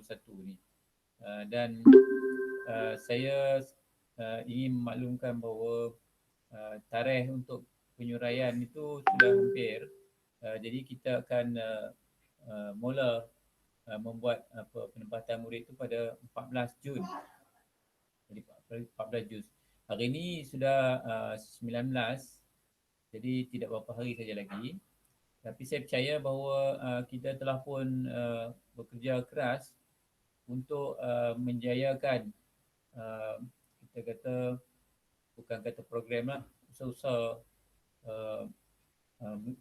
1 ni. Dan saya ingin memaklumkan bahawa tarikh untuk penyuraian itu sudah hampir. Jadi kita akan mula membuat penempatan murid itu pada 14 Jun. Jadi 14 Jun. Hari ini sudah 19, jadi tidak berapa hari saja lagi. Tapi saya percaya bahawa kita telah pun bekerja keras untuk menjayakan, kita kata, bukan kata program lah, usaha-usaha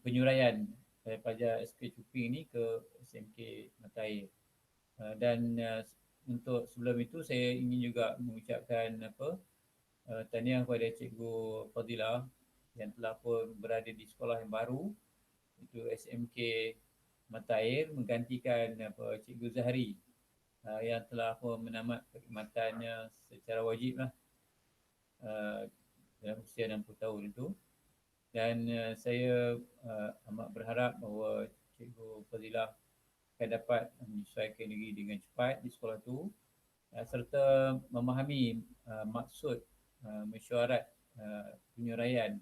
penyuraian daripada SK Cuping ni ke SMK Mata Air. Dan untuk sebelum itu saya ingin juga mengucapkan tahniah kepada Cikgu Fadilah yang telah pun berada di sekolah yang baru, itu SMK Mata Air, menggantikan Cikgu Zahri yang telah pun menamat perkhidmatannya secara wajib lah dalam usia 60 tahun itu. Dan saya amat berharap bahawa Cikgu Fadilah akan dapat menyesuaikan diri dengan cepat di sekolah itu, serta memahami maksud mesyuarat penyuraian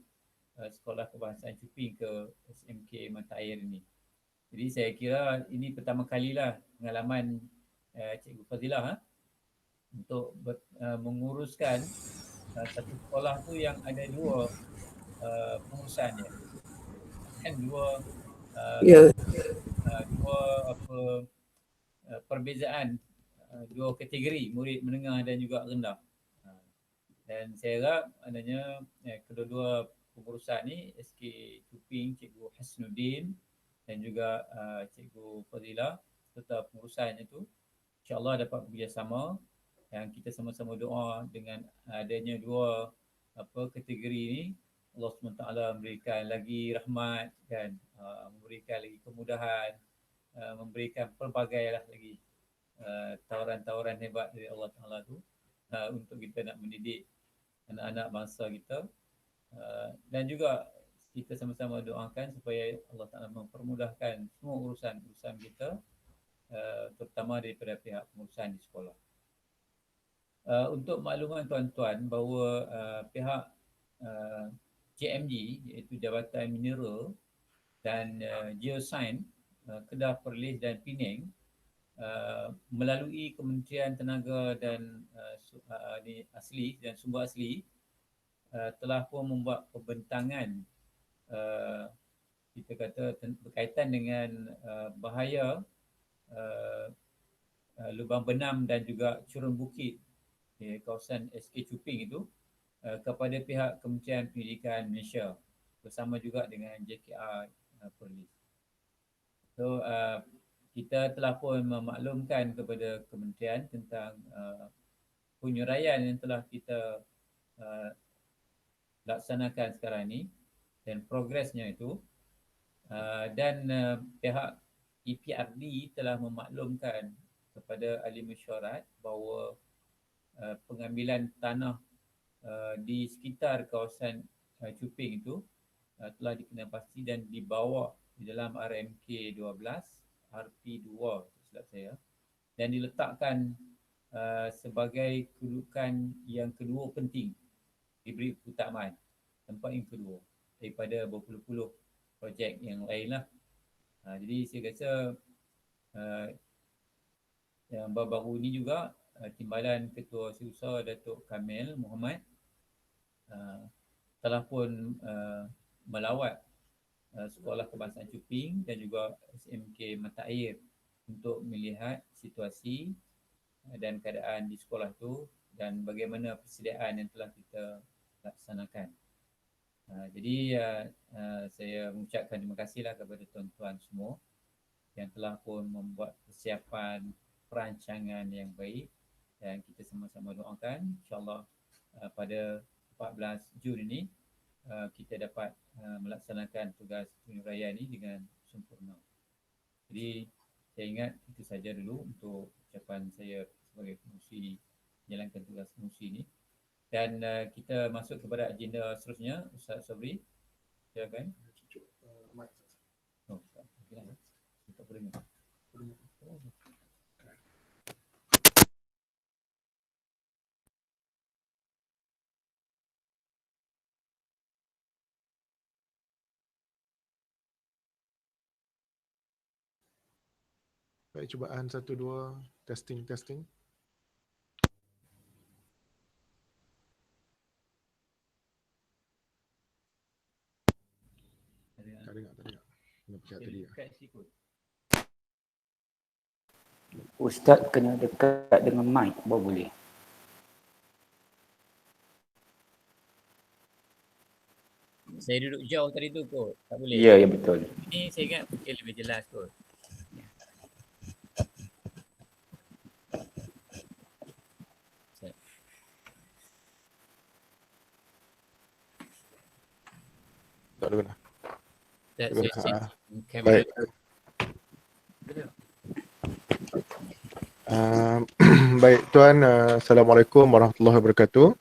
Sekolah Kebangsaan Cuping ke SMK Mata Air ini. Jadi saya kira ini pertama kalilah pengalaman Cikgu Fadilah untuk menguruskan satu sekolah tu yang ada dua pengurusannya, kan dua perbezaan, dua kategori murid menengah dan juga rendah. Dan saya harap adanya kedua-dua pengurusan ni, SK Cuping Cikgu Hasnuddin dan juga Cikgu Fadilah serta pengurusannya tu, insya-Allah dapat bekerjasama dan kita sama-sama doa dengan adanya dua kategori ni, Allah SWT memberikan lagi rahmat kan, memberikan lagi kemudahan, memberikan pelbagai lah lagi tawaran-tawaran hebat dari Allah Ta'ala tu untuk kita nak mendidik anak-anak bangsa kita, dan juga kita sama-sama doakan supaya Allah Ta'ala mempermudahkan semua urusan kita, terutama daripada pihak pengurusan di sekolah. Untuk makluman tuan-tuan bahawa pihak JMG, iaitu Jabatan Mineral dan Geoscience Kedah, Perlis dan Penang, melalui Kementerian Tenaga dan Asli dan Sumber Asli telah pun membuat pembentangan, kita kata berkaitan dengan bahaya lubang benam dan juga curun bukit di kawasan SK Cuping itu kepada pihak Kementerian Pendidikan Malaysia bersama juga dengan JKR Perlis. So kita telah pun memaklumkan kepada kementerian tentang penyuraian yang telah kita laksanakan sekarang ni dan progresnya itu, dan pihak EPRD telah memaklumkan kepada ahli mesyuarat bahawa pengambilan tanah di sekitar kawasan Cuping itu telah dikenal-pasti dan dibawa di dalam RMK 12 RP2 silap saya, dan diletakkan sebagai kedudukan yang kedua penting, diberi keutamaan tempat yang kedua daripada berpuluh-puluh projek yang lain lah. Jadi saya rasa yang baru-baru ini juga Timbalan Ketua Setiausaha Datuk Kamil Muhammad telah pun melawat Sekolah Kebangsaan Cuping dan juga SMK Mata Air untuk melihat situasi dan keadaan di sekolah itu dan bagaimana persediaan yang telah kita laksanakan. Jadi saya mengucapkan terima kasihlah kepada tuan-tuan semua yang telah pun membuat persiapan perancangan yang baik, dan kita sama-sama doakan insya-Allah pada 14 Jun ini kita dapat melaksanakan tugas penyuraian ini dengan sempurna. Jadi saya ingat itu saja dulu untuk ucapan saya sebagai pengerusi menjalankan tugas pengerusi ini. Dan kita masuk kepada agenda seterusnya. Ustaz Sabri, silakan. Oh, tak boleh. Baik, cubaan 1, 2, testing, testing. Tak dengar, tak dengar. Kena pencet tadi. Ustaz kena dekat dengan mic baru boleh. Saya duduk jauh tadi tu kot, tak boleh. Ya, ya betul. Ini saya ingat mungkin lebih jelas kot. Tak ada guna. Saya shift Baik. kamera. Baik Tuan, Assalamualaikum warahmatullahi wabarakatuh.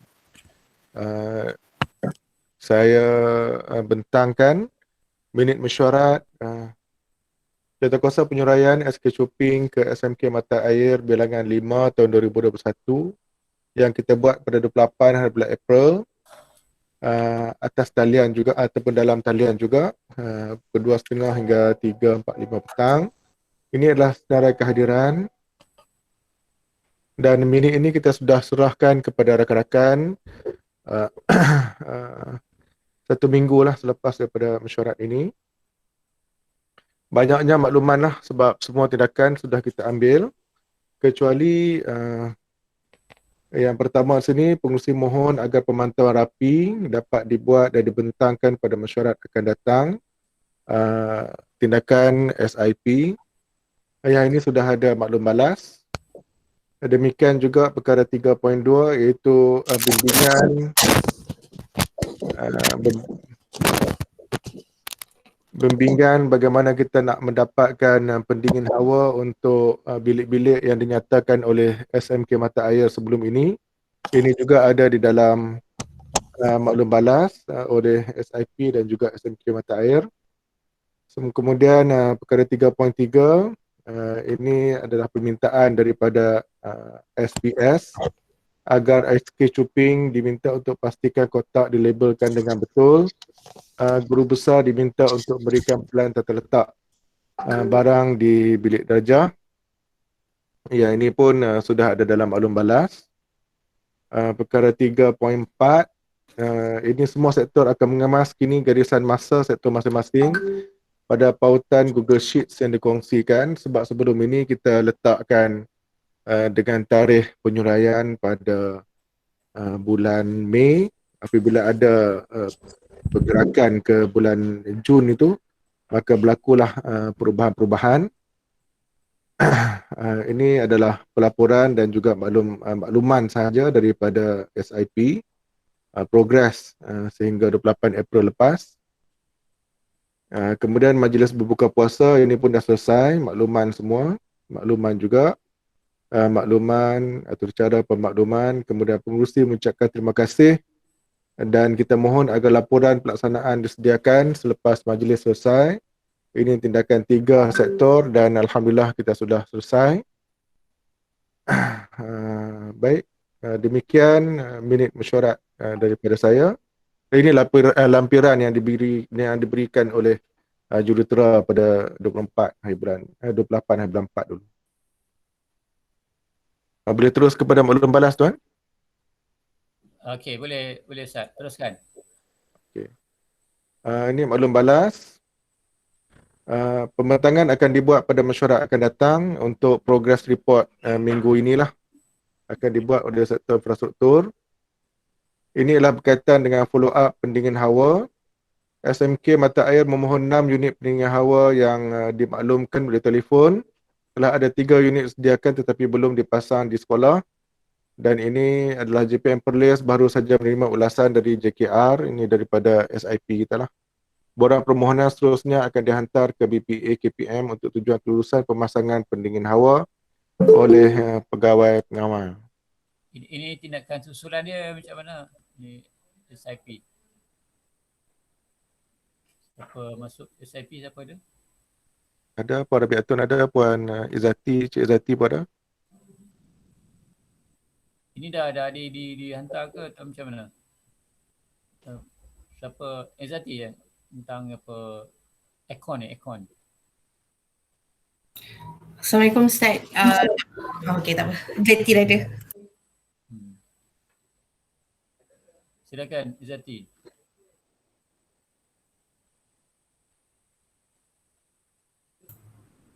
Saya bentangkan minit mesyuarat Jawatan Penyuraian SK Chuping ke SMK Mata Air bilangan 5 tahun 2021 yang kita buat pada 28 hari bulan April atas talian juga ataupun dalam talian juga pukul 2.30 hingga 3.45 petang. Ini adalah senarai kehadiran dan minit ini kita sudah surahkan kepada rakan-rakan satu minggu lah selepas daripada mesyuarat ini. Banyaknya makluman lah sebab semua tindakan sudah kita ambil kecuali yang pertama sini pengurusi mohon agar pemantauan rapi dapat dibuat dan dibentangkan pada mesyuarat akan datang tindakan SIP. Yang ini sudah ada maklum balas. Demikian juga perkara 3.2 iaitu bimbingan bagaimana kita nak mendapatkan pendingin hawa untuk bilik-bilik yang dinyatakan oleh SMK Mata Air sebelum ini. Ini juga ada di dalam maklum balas oleh SIP dan juga SMK Mata Air. Kemudian perkara 3.3 ini adalah permintaan daripada SBS agar SK Chuping diminta untuk pastikan kotak dilabelkan dengan betul. Guru besar diminta untuk berikan pelan tata letak barang di bilik darjah. Ya, ini pun sudah ada dalam maklum balas. Perkara 3.4 ini semua sektor akan mengemas kini garisan masa sektor masing-masing pada pautan Google Sheets yang dikongsikan sebab sebelum ini kita letakkan dengan tarikh penyuraian pada bulan Mei. Apabila ada pergerakan ke bulan Jun itu, maka berlakulah perubahan-perubahan. Ini adalah pelaporan dan juga makluman sahaja daripada SIP progres sehingga 28 April lepas. Kemudian majlis berbuka puasa ini pun dah selesai, makluman semua, makluman juga, makluman atau cara pemakluman. Kemudian pengurusi mengucapkan terima kasih dan kita mohon agar laporan pelaksanaan disediakan selepas majlis selesai. Ini tindakan 3 sektor dan alhamdulillah kita sudah selesai. Baik, demikian minit mesyuarat daripada saya. Ini lampiran yang diberikan oleh jurutera pada 28 hari bulan 4 dulu. Boleh terus kepada maklum balas tuan? Okey, boleh Ustaz, teruskan. Okey. Ini maklum balas. Pembentangan akan dibuat pada mesyuarat akan datang untuk progress report minggu inilah akan dibuat oleh sektor infrastruktur. Ini adalah berkaitan dengan follow up pendingin hawa. SMK Mata Air memohon 6 unit pendingin hawa yang dimaklumkan oleh telefon. Telah ada 3 unit disediakan tetapi belum dipasang di sekolah. Dan ini adalah JPM Perlis baru saja menerima ulasan dari JKR, ini daripada SIP kita lah. Borang permohonan seterusnya akan dihantar ke BPA KPM untuk tujuan kelulusan pemasangan pendingin hawa oleh pegawai pengawal. Ini tindakan susulan dia macam mana? Ni SIP. Siapa masuk SIP, siapa dia? Ada Puan Rabi Atun, ada Puan Izzati, Cik Izzati pun ada. Ini dah dihantar ke atau macam mana? Siapa? Izzati ya? Tentang apa? Akon. Assalamualaikum Ustaz. Okey, tak apa. Jati dah ada. Silakan Izzati.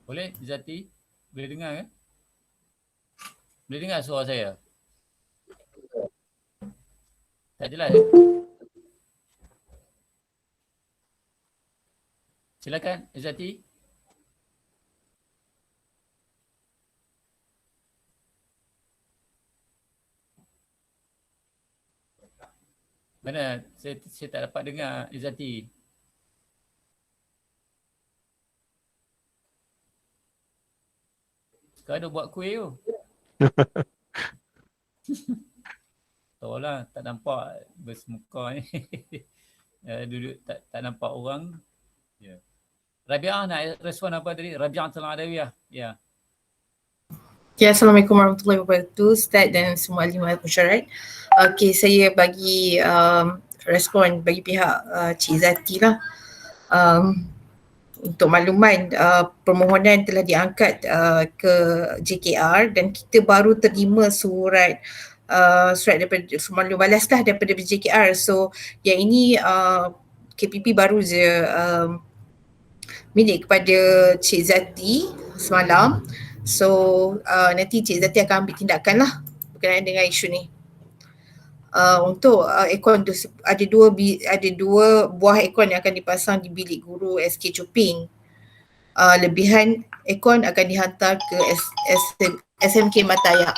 Boleh Izzati? Boleh dengar kan? Boleh dengar suara saya? Tak jelas? Silakan Izzati. Mana? Saya tak dapat dengar Izzati. Sekarang dah buat kuih tu. Tahu lah, tak nampak bersemuka ni. Duduk tak nampak orang. Ya. Rabi'ah nak respon apa tadi? Rabi'atul Adawiyah. Ya. Ya, Assalamualaikum warahmatullahi wabarakatuh Ustaz dan semua ahli masyarakat. Okey, saya bagi respon bagi pihak Cik Zati lah. Untuk makluman, permohonan telah diangkat ke JKR dan kita baru terima surat daripada semalam balas lah daripada JKR. So yang ini KPP baru je milik kepada Cik Zati semalam. So nanti Cik Zati akan ambil tindakan lah berkenaan dengan isu ni. Untuk aircon tu ada dua buah aircon yang akan dipasang di bilik guru SK Chuping. Lebihan aircon akan dihantar ke SMK Matayak.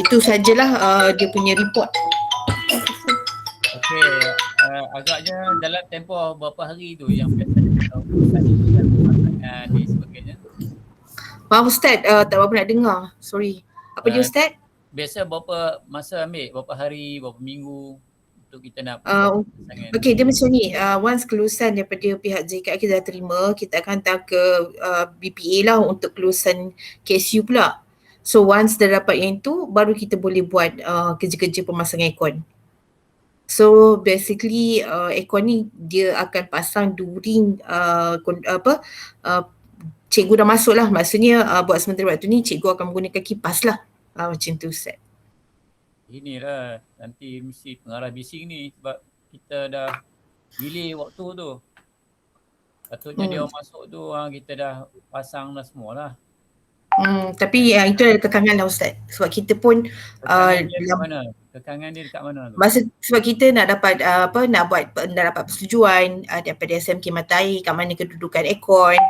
Itu sajalah dia punya report. Okey, agaknya dalam tempoh berapa hari tu yang biasa urusan ini dan pasangan dan sebagainya. Maaf Ustaz, tak berapa nak dengar. Sorry. Apa dia Ustaz? Biasa berapa masa ambil? Berapa hari, berapa minggu untuk kita nak pasangan? Okey, dia macam ni. Once kelulusan daripada pihak JKR kita dah terima, kita akan hantar ke BPA lah untuk kelulusan KSU pula. So once dah dapat yang tu, baru kita boleh buat kerja-kerja pemasangan aircon. So basically aircon ni dia akan pasang during cikgu dah masuk lah. Maksudnya buat sementara waktu ni cikgu akan menggunakan kipas lah. Macam tu Ustaz. Inilah nanti mesti pengarah bising ni sebab kita dah delay waktu tu. Patutnya dia masuk tu kita dah pasang dah semua lah. Tapi itu ada kekangan lah Ustaz. Sebab kita pun Kekangan dia dekat mana tu? Sebab kita nak dapat nak dapat persetujuan daripada SMK Matai kat mana kedudukan aircon.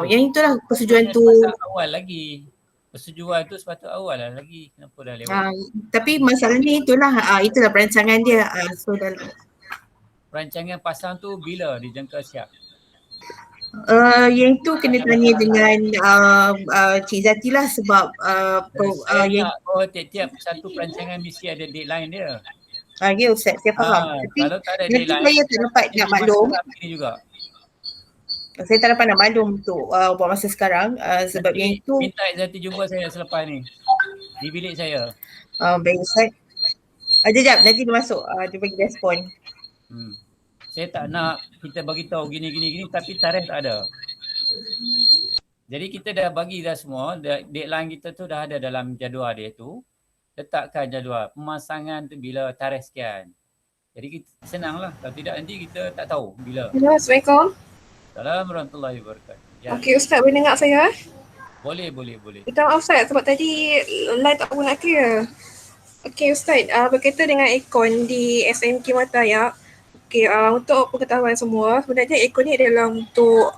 Yang itulah persetujuan tu. Awal lagi. Persetujuan tu sepatut awal lah lagi. Kenapa dah lewat? Tapi masalahnya itulah perancangan dia. So perancangan pasang tu bila dijangka siap? Yang tu kena tanya dengan Cik Zati lah sebab tiap satu perancangan mesti ada deadline dia. Ya Ustaz, saya faham. Tapi kalau tak ada deadline, saya tak dapat nak maklum. Juga. Saya tak dapat nak maklum untuk buat masa sekarang sebab yang itu. Minta Zati jumpa saya selepas ni di bilik saya. Baik Ustaz. Sekejap, nanti dia masuk. Dia bagi respon. Saya tak nak kita bagi tahu gini tapi tarikh tak ada. Jadi kita dah bagi dah semua, deadline kita tu dah ada dalam jadual dia tu. Letakkan jadual pemasangan tu bila tarikh sekian. Jadi kita senanglah, kalau tidak nanti kita tak tahu bila. Assalamualaikum. Assalamualaikum warahmatullahi wabarakatuh. Ya. Okey Ustaz, boleh dengar saya? Boleh. Minta maaf Ustaz sebab tadi line tak pun nak clear. Okey Ustaz, berkaitan dengan aircon di SMK Matayak. Okey, untuk pengetahuan semua, sebenarnya aircon ni adalah untuk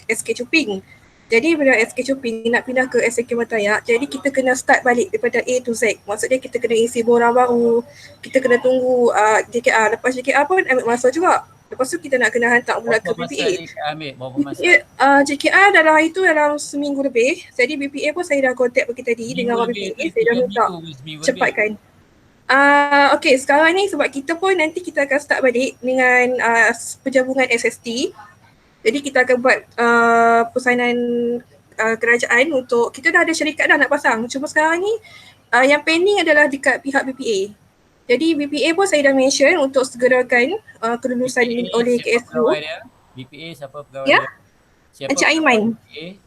SK Chuping. Jadi bila SK Chuping nak pindah ke SMK Matayak, jadi kita kena start balik daripada A to Z. Maksudnya kita kena isi borang baru, kita kena tunggu JKR. Lepas JKR pun ambil masa juga. Lepas tu kita nak kena hantar pula ke BPA. Berapa masa? JKR dalam seminggu lebih. Jadi BPA pun saya dah contact pagi tadi dengan orang BPA. Saya dah minta cepatkan. Okey, sekarang ni sebab kita pun nanti kita akan start balik dengan penjabungan SST. Jadi kita akan buat pesanan kerajaan untuk, kita dah ada syarikat dah nak pasang. Cuma sekarang ni yang pending adalah dekat pihak BPA. Jadi BPA pun saya dah mention untuk segerakan kelulusan oleh KSU. BPA siapa pegawai dia? Siapa? Encik Aiman.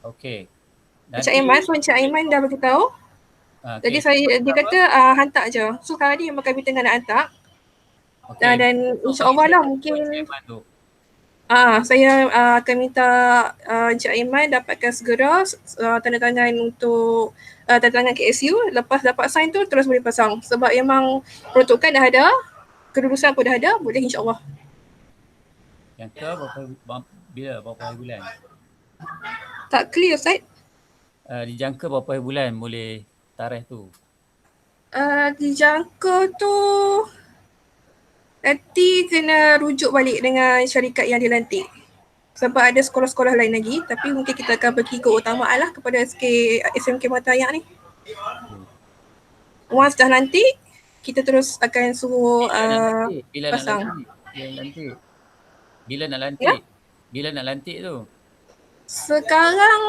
Okey. Encik Aiman, so Encik Aiman dah beritahu. Jadi dia kata hantar je. So sekarang ni memang kami tengah nak hantar. Dan insya-Allah lah mungkin saya akan minta Encik Aiman dapatkan segera tanda tangan untuk tanda tangan KSU. Lepas dapat sign tu terus boleh pasang. Sebab memang peruntukan dah ada, kelulusan pun dah ada, boleh insya-Allah. Yang berapa hari bulan? Tak clear Ustaz. Dijangka berapa hari bulan boleh tarikh tu? Dijangka tu nanti kena rujuk balik dengan syarikat yang dilantik. Sebab ada sekolah-sekolah lain lagi, tapi mungkin kita akan bagi keutamaan lah kepada SMK Mata Air ni. Once dah lantik, kita terus akan suruh pasang. Bila nak lantik? Bila nak lantik tu? Sekarang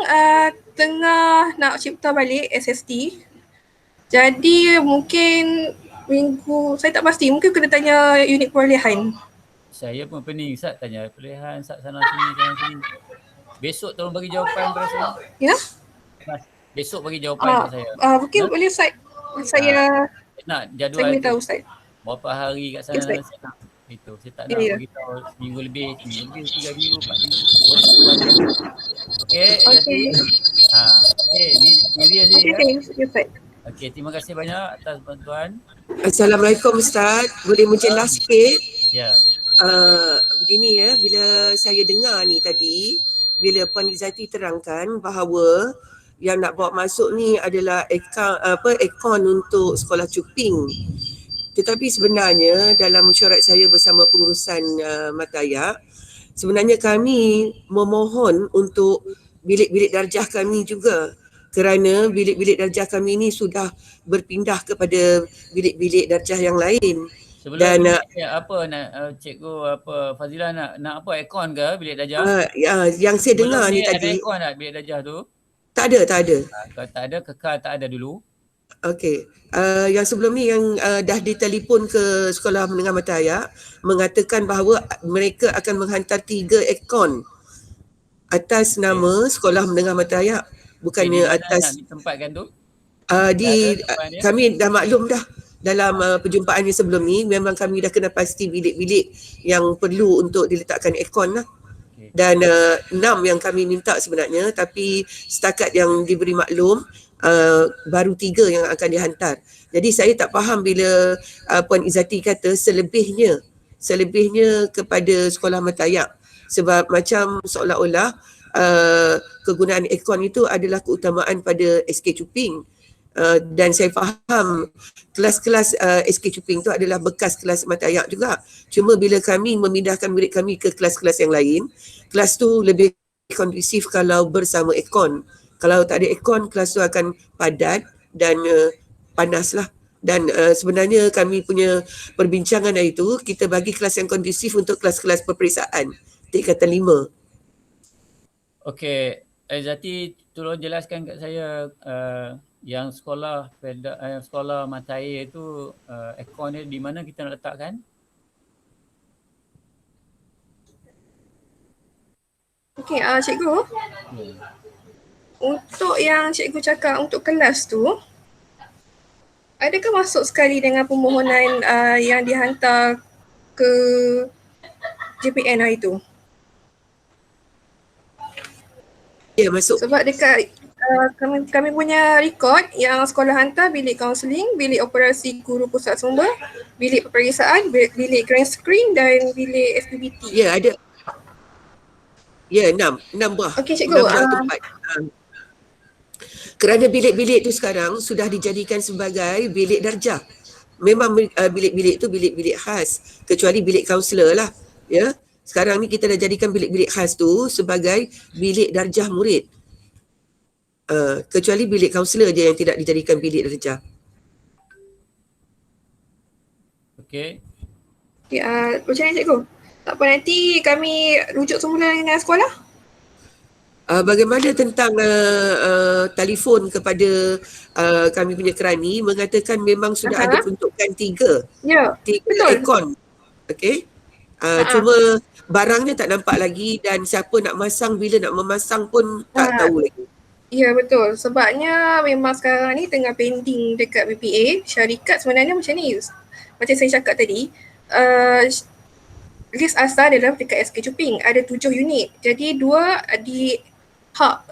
tengah nak cipta balik SST. Jadi mungkin minggu, saya tak pasti, mungkin kena tanya unit perolehan. Saya pun pening Ustaz tanya perolehan Ustaz sana sini. Besok tolong bagi jawapan kepada saya. Ya? Besok bagi jawapan kepada saya. Mungkin boleh Ustaz. Saya nak jadual saya tahu Ustaz. Berapa hari kat sana saya nak. Itu saya tak nak bagi tahu seminggu lebih, 3 minggu, 4 minggu. Okey, jadi ni dia Ustaz. Okey, terima kasih banyak atas bantuan. Assalamualaikum Ustaz. Boleh menjelas sikit? Ya. Begini ya, bila saya dengar ni tadi, bila Puan Izzati terangkan bahawa yang nak bawa masuk ni adalah akaun untuk sekolah cuping. Tetapi sebenarnya dalam mesyuarat saya bersama pengurusan Mata Air, sebenarnya kami memohon untuk bilik-bilik darjah kami juga. Kerana bilik-bilik darjah kami ni sudah berpindah kepada bilik-bilik darjah yang lain. Sebelum cikgu Fazilah nak apa aircon ke bilik darjah? Yang saya dengar ni tadi. Ada aircon tak bilik darjah tu? Tak ada. Kalau tak ada, kekal tak ada dulu. Okey. Yang sebelum ni yang dah ditelefon ke Sekolah Menengah Mata Air mengatakan bahawa mereka akan menghantar 3 aircon atas nama Sekolah Menengah Mata Air. Bukannya atas ditempatkan tu? Kami dah maklum dah dalam perjumpaan yang sebelum ni, memang kami dah kena pasti bilik-bilik yang perlu untuk diletakkan aircon lah. Dan 6 yang kami minta sebenarnya, tapi setakat yang diberi maklum baru 3 yang akan dihantar. Jadi saya tak faham bila Puan Izzati kata selebihnya kepada Sekolah Mata Air. Sebab macam seolah-olah kegunaan aircon itu adalah keutamaan pada SK Cuping. Dan saya faham kelas-kelas SK Cuping itu adalah bekas kelas Mata Air juga. Cuma bila kami memindahkan murid kami ke kelas-kelas yang lain, kelas tu lebih kondusif kalau bersama aircon. Kalau tak ada aircon, kelas tu akan padat dan panas lah. Dan sebenarnya kami punya perbincangan hari itu, kita bagi kelas yang kondusif untuk kelas-kelas peperiksaan tingkatan 5. Okey, Zati tolong jelaskan kat saya yang sekolah Mata Air itu aircon dia di mana kita nak letakkan? Okey, cikgu. Untuk yang cikgu cakap untuk kelas tu, adakah masuk sekali dengan permohonan yang dihantar ke JPN hari tu? Ya, masuk. Sebab dekat kami punya rekod yang sekolah hantar bilik kaunseling, bilik operasi guru pusat sumber, bilik peperiksaan, bilik grand screen dan bilik SPBT. Ya, ada. Ya, 6 buah. Okey cikgu. 6 buah tempat. Kerana bilik-bilik tu sekarang sudah dijadikan sebagai bilik darjah. Memang bilik-bilik tu bilik-bilik khas, kecuali bilik kaunselor lah. Ya. Sekarang ni kita dah jadikan bilik-bilik khas tu sebagai bilik darjah murid. Kecuali bilik kaunselor je yang tidak dijadikan bilik darjah. Okey. Macam mana cikgu? Tak apa, nanti kami rujuk semula dengan sekolah? Bagaimana tentang telefon kepada kami punya kerani mengatakan memang sudah ada peruntukan 3. Ya, 3 betul. aircon. Okey. Cuma barangnya tak nampak lagi dan siapa nak masang, bila nak memasang pun tak tahu lagi. Ya betul, sebabnya memang sekarang ni tengah pending dekat BPA. Syarikat sebenarnya macam ni, macam saya cakap tadi, list asal dalam dekat SK Chuping ada 7 unit. Jadi 2 di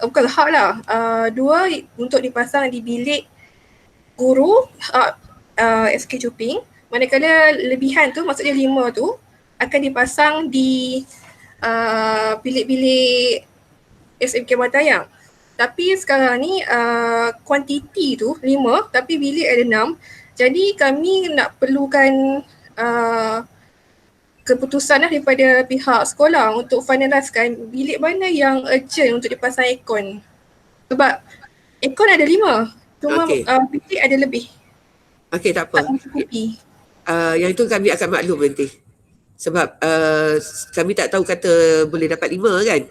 bukan hub lah, 2 untuk dipasang di bilik guru SK Chuping, manakala lebihan tu, maksudnya 5 tu akan dipasang di bilik-bilik SMK Matayang. Tapi sekarang ni kuantiti tu 5 tapi bilik ada 6. Jadi kami nak perlukan keputusan daripada pihak sekolah untuk finaliskan bilik mana yang urgent untuk dipasang aircon. Sebab aircon ada 5, cuma bilik ada lebih. Okey, tak apa. Tak mencukupi. Yang itu kami akan maklum nanti. Sebab kami tak tahu kata boleh dapat 5 kan.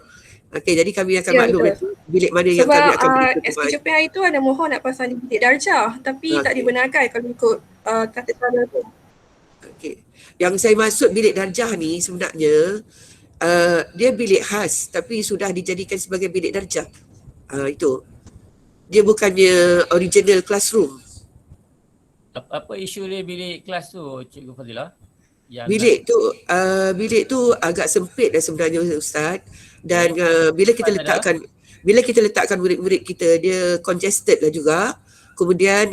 Okey, jadi kami akan maklum nanti bilik mana yang kami akan beri sebab SK Chuping hari tu ada mohon nak pasang di bilik darjah tapi tak dibenarkan kalau ikut kata cara tu. Okey. Yang saya maksud bilik darjah ni sebenarnya dia bilik khas tapi sudah dijadikan sebagai bilik darjah. Itu. Dia bukannya original classroom. Apa isu dia bilik kelas tu, Cikgu Fadilah? Bilik tu agak sempit dah sebenarnya Ustaz, dan bila kita letakkan murid-murid kita, dia congested lah juga. Kemudian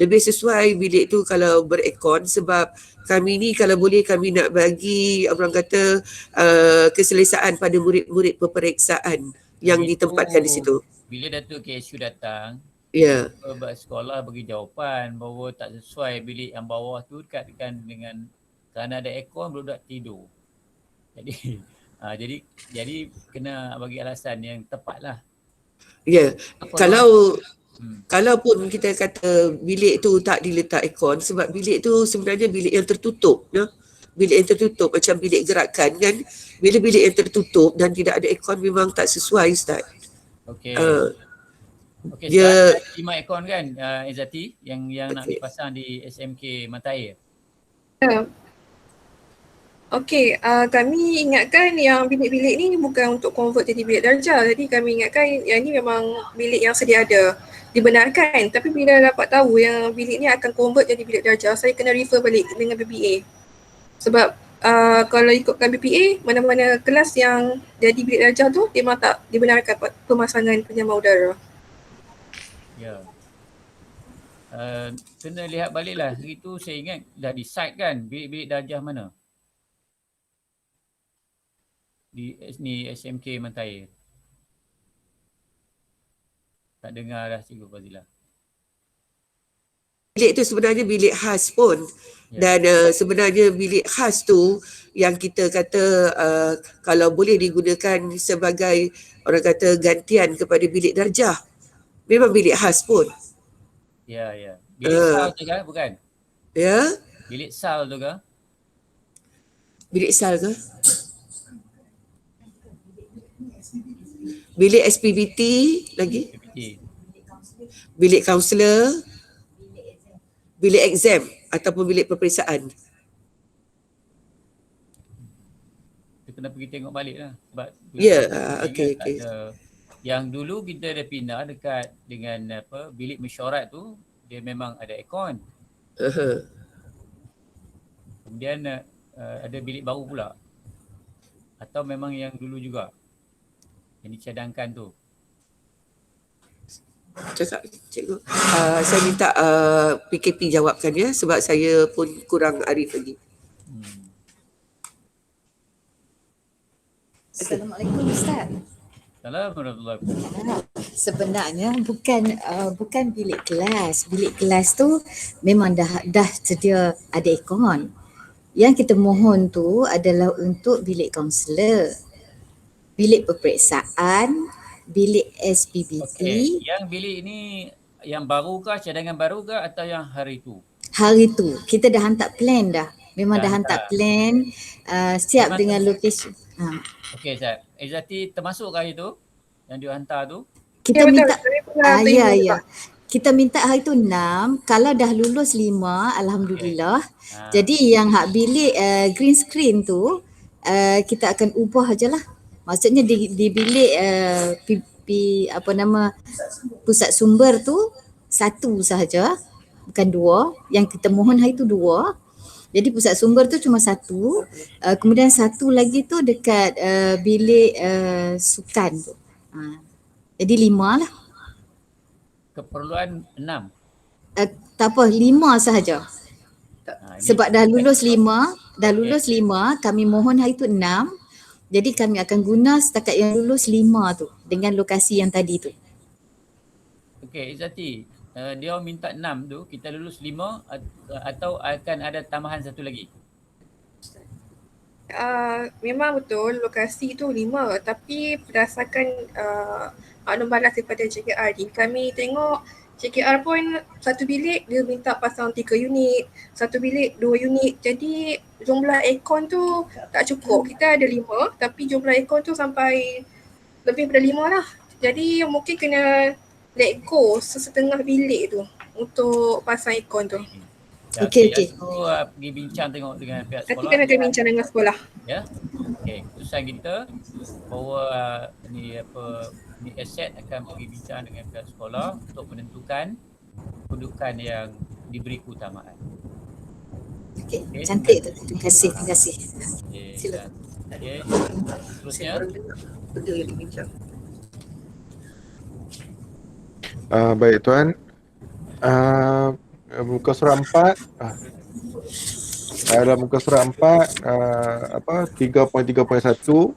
lebih sesuai bilik tu kalau berekon, sebab kami ni kalau boleh kami nak bagi orang kata keselesaan pada murid-murid peperiksaan yang ditempatkan di situ. Bila Datuk KSU datang, sekolah bagi jawapan bahawa tak sesuai bilik yang bawah tu dekat dengan kerana ada aircon budak tidur. Jadi kena bagi alasan yang tepat lah. Ya, kalau pun kita kata bilik tu tak diletak aircon, sebab bilik tu sebenarnya bilik yang tertutup, bilik yang tertutup macam bilik gerakan kan. Bila bilik yang tertutup dan tidak ada aircon memang tak sesuai Ustaz. Okey. Okey, dia 5 aircon kan Izzati yang nak dipasang di SMK Mata Air. Okey, kami ingatkan yang bilik-bilik ni bukan untuk convert jadi bilik darjah. Jadi kami ingatkan yang ni memang bilik yang sedia ada, dibenarkan. Tapi bila dapat tahu yang bilik ni akan convert jadi bilik darjah, saya kena refer balik dengan BPA. Sebab kalau ikutkan BPA, mana-mana kelas yang jadi bilik darjah tu memang tak dibenarkan pemasangan penyamar udara. Ya. Kena lihat balik lah. Hari tu saya ingat dah decide kan bilik-bilik darjah mana di SMK Mata Air. Tak dengar dah Cikgu Fadilah. Bilik tu sebenarnya bilik khas pun. Dan sebenarnya bilik khas tu yang kita kata kalau boleh digunakan sebagai orang kata gantian kepada bilik darjah. Memang bilik khas pun. Ya. Bilik sal tu kan bukan? Ya. Bilik sal tu ke? Bilik sal ke? Bilik SPBT lagi? Bilik kaunselor, bilik exam ataupun bilik peperiksaan. Kita kena pergi tengok balik lah. Sebab okey. Yang dulu kita dah pindah dekat dengan bilik mesyuarat tu, dia memang ada aircon. Kemudian ada bilik baru pula. Atau memang yang dulu juga yang dicadangkan tu. Cakap cikgu, saya minta PKP jawabkan ya, sebab saya pun kurang arif lagi. Assalamualaikum Ustaz. Assalamualaikum. Sebenarnya bukan bilik kelas. Bilik kelas tu memang dah sedia ada aircon. Yang kita mohon tu adalah untuk bilik kaunselor, bilik peperiksaan, bilik SPBT. Okay. Yang bilik ni yang baru ke, cadangan baru ke atau yang hari tu? Hari tu. Kita dah hantar plan dah. Memang dah hantar plan siap dengan lokasi. Okey Ustaz. Izzati termasuk hari tu yang dia hantar tu? Kita minta kita minta hari tu 6, kalau dah lulus 5, alhamdulillah. Jadi yang hak bilik green screen tu kita akan ubah je lah. Maksudnya di bilik pusat sumber tu satu sahaja, bukan 2. Yang kita mohon hari tu 2. Jadi pusat sumber tu cuma satu. Kemudian satu lagi tu dekat bilik sukan tu. Jadi 5 lah. Keperluan 6. Tak apa, 5 sahaja. Sebab dah lulus 5, kami mohon hari tu 6. Jadi kami akan guna setakat yang lulus 5 tu dengan lokasi yang tadi tu. Okey, Izzati, dia minta 6 tu, kita lulus 5 atau akan ada tambahan satu lagi? Memang betul lokasi tu 5, tapi berdasarkan maklum balas daripada JKR ni, kami tengok JKR pun satu bilik dia minta pasang 3 unit, satu bilik 2 unit. Jadi jumlah aircon tu tak cukup. Kita ada 5 tapi jumlah aircon tu sampai lebih daripada 5 lah. Jadi mungkin kena let go setengah bilik tu untuk pasang aircon tu. Okey. Aku pergi bincang tengok dengan pihak Nanti sekolah. kena bincang dengan sekolah. Ya. Okey, keputusan kita bahawa ni aset akan pergi bincang dengan pihak sekolah untuk menentukan kedudukan yang diberi keutamaan. Okey, cantik tu. Terima kasih. Okey. Silakan. Okey. Seterusnya. Benda yang dibincang. Baik tuan. Muka surat 4. Dalam muka surat 4 3.3.1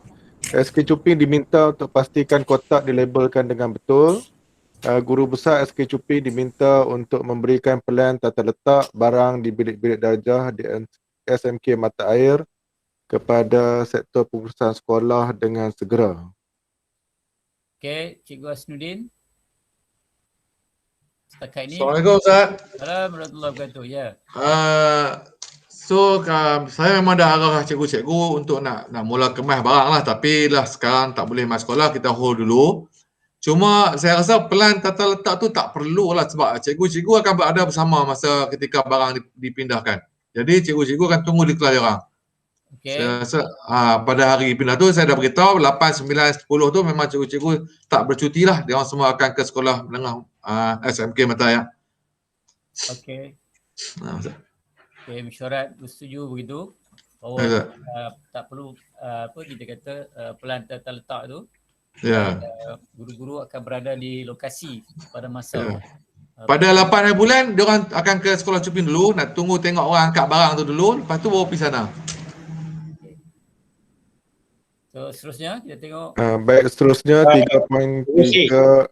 SK Cuping diminta untuk pastikan kotak dilabelkan dengan betul. Guru besar SK Cuping diminta untuk memberikan pelan tata letak barang di bilik-bilik darjah di SMK Mata Air kepada sektor pengurusan sekolah dengan segera. Okey, Cikgu Hasnuddin. Setakat ini. Assalamualaikum Ustaz. Assalamualaikum warahmatullahi wabarakatuh. Ya. Saya memang dah arah cikgu-cikgu untuk nak mula kemas barang lah, tapi lah sekarang tak boleh masuk sekolah, kita hold dulu. Cuma saya rasa pelan tata letak tu tak perlu lah sebab cikgu-cikgu akan berada bersama masa ketika barang dipindahkan. Jadi cikgu-cikgu akan tunggu di kelas orang. Okey. Saya rasa pada hari pindah tu saya dah beritahu 8, 9, 10 tu memang cikgu-cikgu tak bercuti lah. Dia orang semua akan ke sekolah menengah SMK Mata Air. Okey. Okey, mesyuarat bersetuju begitu bahawa tak perlu kita kata pelan tata letak tu. Ya. Guru-guru akan berada di lokasi pada masa. Pada 8 hari bulan dia orang akan ke sekolah Cuping dulu, nak tunggu tengok orang angkat barang tu dulu, lepas tu baru pergi sana. So seterusnya kita tengok. Baik, seterusnya 3.3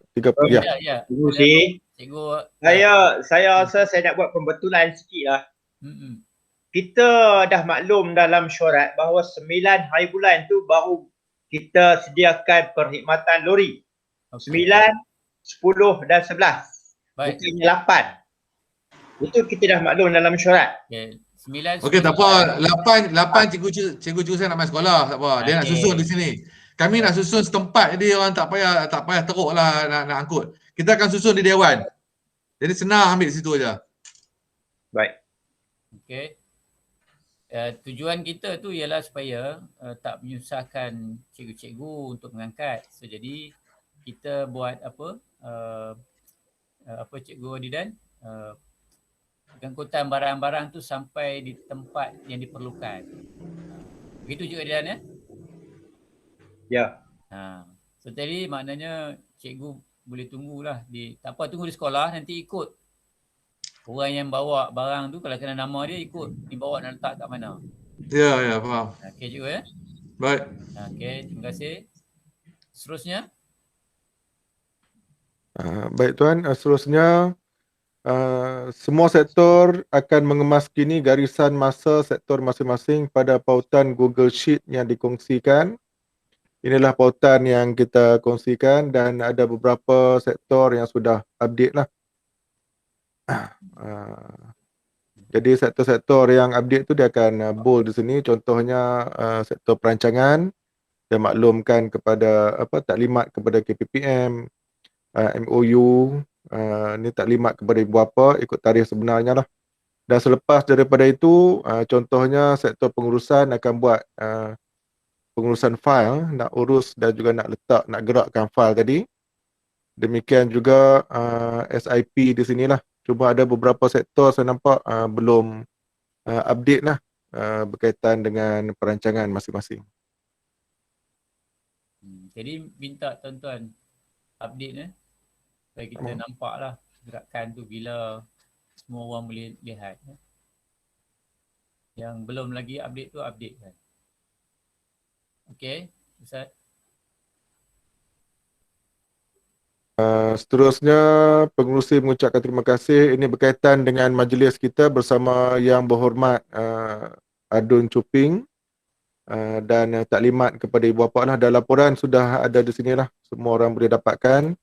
Ya. Cikgu. Saya rasa saya nak buat pembetulan sikit lah. Kita dah maklum dalam syuarat bahawa 9 hari bulan tu baru kita sediakan perkhidmatan lori. 9, 10 dan 11. Bukannya 8. Itu kita dah maklum dalam syuarat. Okey, tak apa. 8 cikgu-cikgu saya nak main sekolah, tak apa. Dia nak susun di sini. Kami nak susun setempat, jadi orang tak payah teruk lah nak angkut. Kita akan susun di Dewan. Jadi senang ambil di situ aja. Baik. Okey. Tujuan kita tu ialah supaya tak menyusahkan cikgu-cikgu untuk mengangkat. So jadi kita buat apa Cikgu Adidan, pengangkutan barang-barang tu sampai di tempat yang diperlukan. Begitu Cikgu Adidan ya? Ya. So tadi maknanya cikgu boleh tunggulah tak apa, tunggu di sekolah, nanti ikut orang yang bawa barang tu, kalau kena nama dia ikut dibawa nak letak kat mana. Ya, faham. Okey cikgu ya. Baik. Okey, terima kasih. Seterusnya. Baik tuan, seterusnya semua sektor akan mengemas kini garisan masa sektor masing-masing pada pautan Google Sheet yang dikongsikan. Inilah pautan yang kita kongsikan dan ada beberapa sektor yang sudah update lah. Jadi sektor-sektor yang update tu dia akan bold di sini. Contohnya sektor perancangan, dia maklumkan kepada taklimat kepada KPPM, MOU Ini taklimat kepada ibu bapa ikut tarikh sebenarnya lah. Dan selepas daripada itu, contohnya sektor pengurusan akan buat pengurusan fail, nak urus dan juga nak letak, nak gerakkan fail tadi. Demikian juga SIP di sinilah. Cuma ada beberapa sektor saya nampak belum update lah berkaitan dengan perancangan masing-masing. Jadi minta tuan-tuan update supaya kita nampak lah gerakan tu bila semua orang boleh lihat. Yang belum lagi update tu update kan. Okey, Ustaz. Seterusnya, pengerusi mengucapkan terima kasih. Ini berkaitan dengan majlis kita bersama Yang Berhormat Adun Cuping dan taklimat kepada ibu bapa lah. Dan laporan sudah ada di sini lah. Semua orang boleh dapatkan.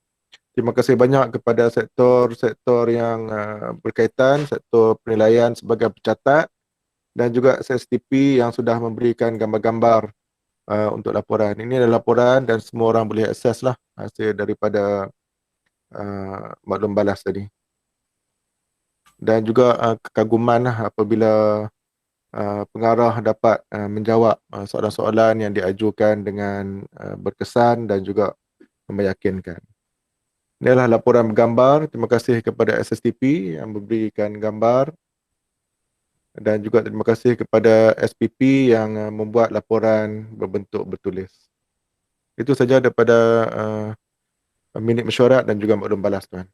Terima kasih banyak kepada sektor-sektor yang berkaitan, sektor penilaian sebagai pencatat dan juga SSTP yang sudah memberikan gambar-gambar untuk laporan. Ini adalah laporan dan semua orang boleh akses lah hasil daripada maklum balas tadi. Dan juga kekaguman lah apabila pengarah dapat menjawab soalan-soalan yang diajukan dengan berkesan dan juga meyakinkan. Inilah laporan bergambar. Terima kasih kepada SSTP yang memberikan gambar. Dan juga terima kasih kepada SPP yang membuat laporan berbentuk bertulis. Itu saja daripada minit mesyuarat dan juga maklum balas, tuan.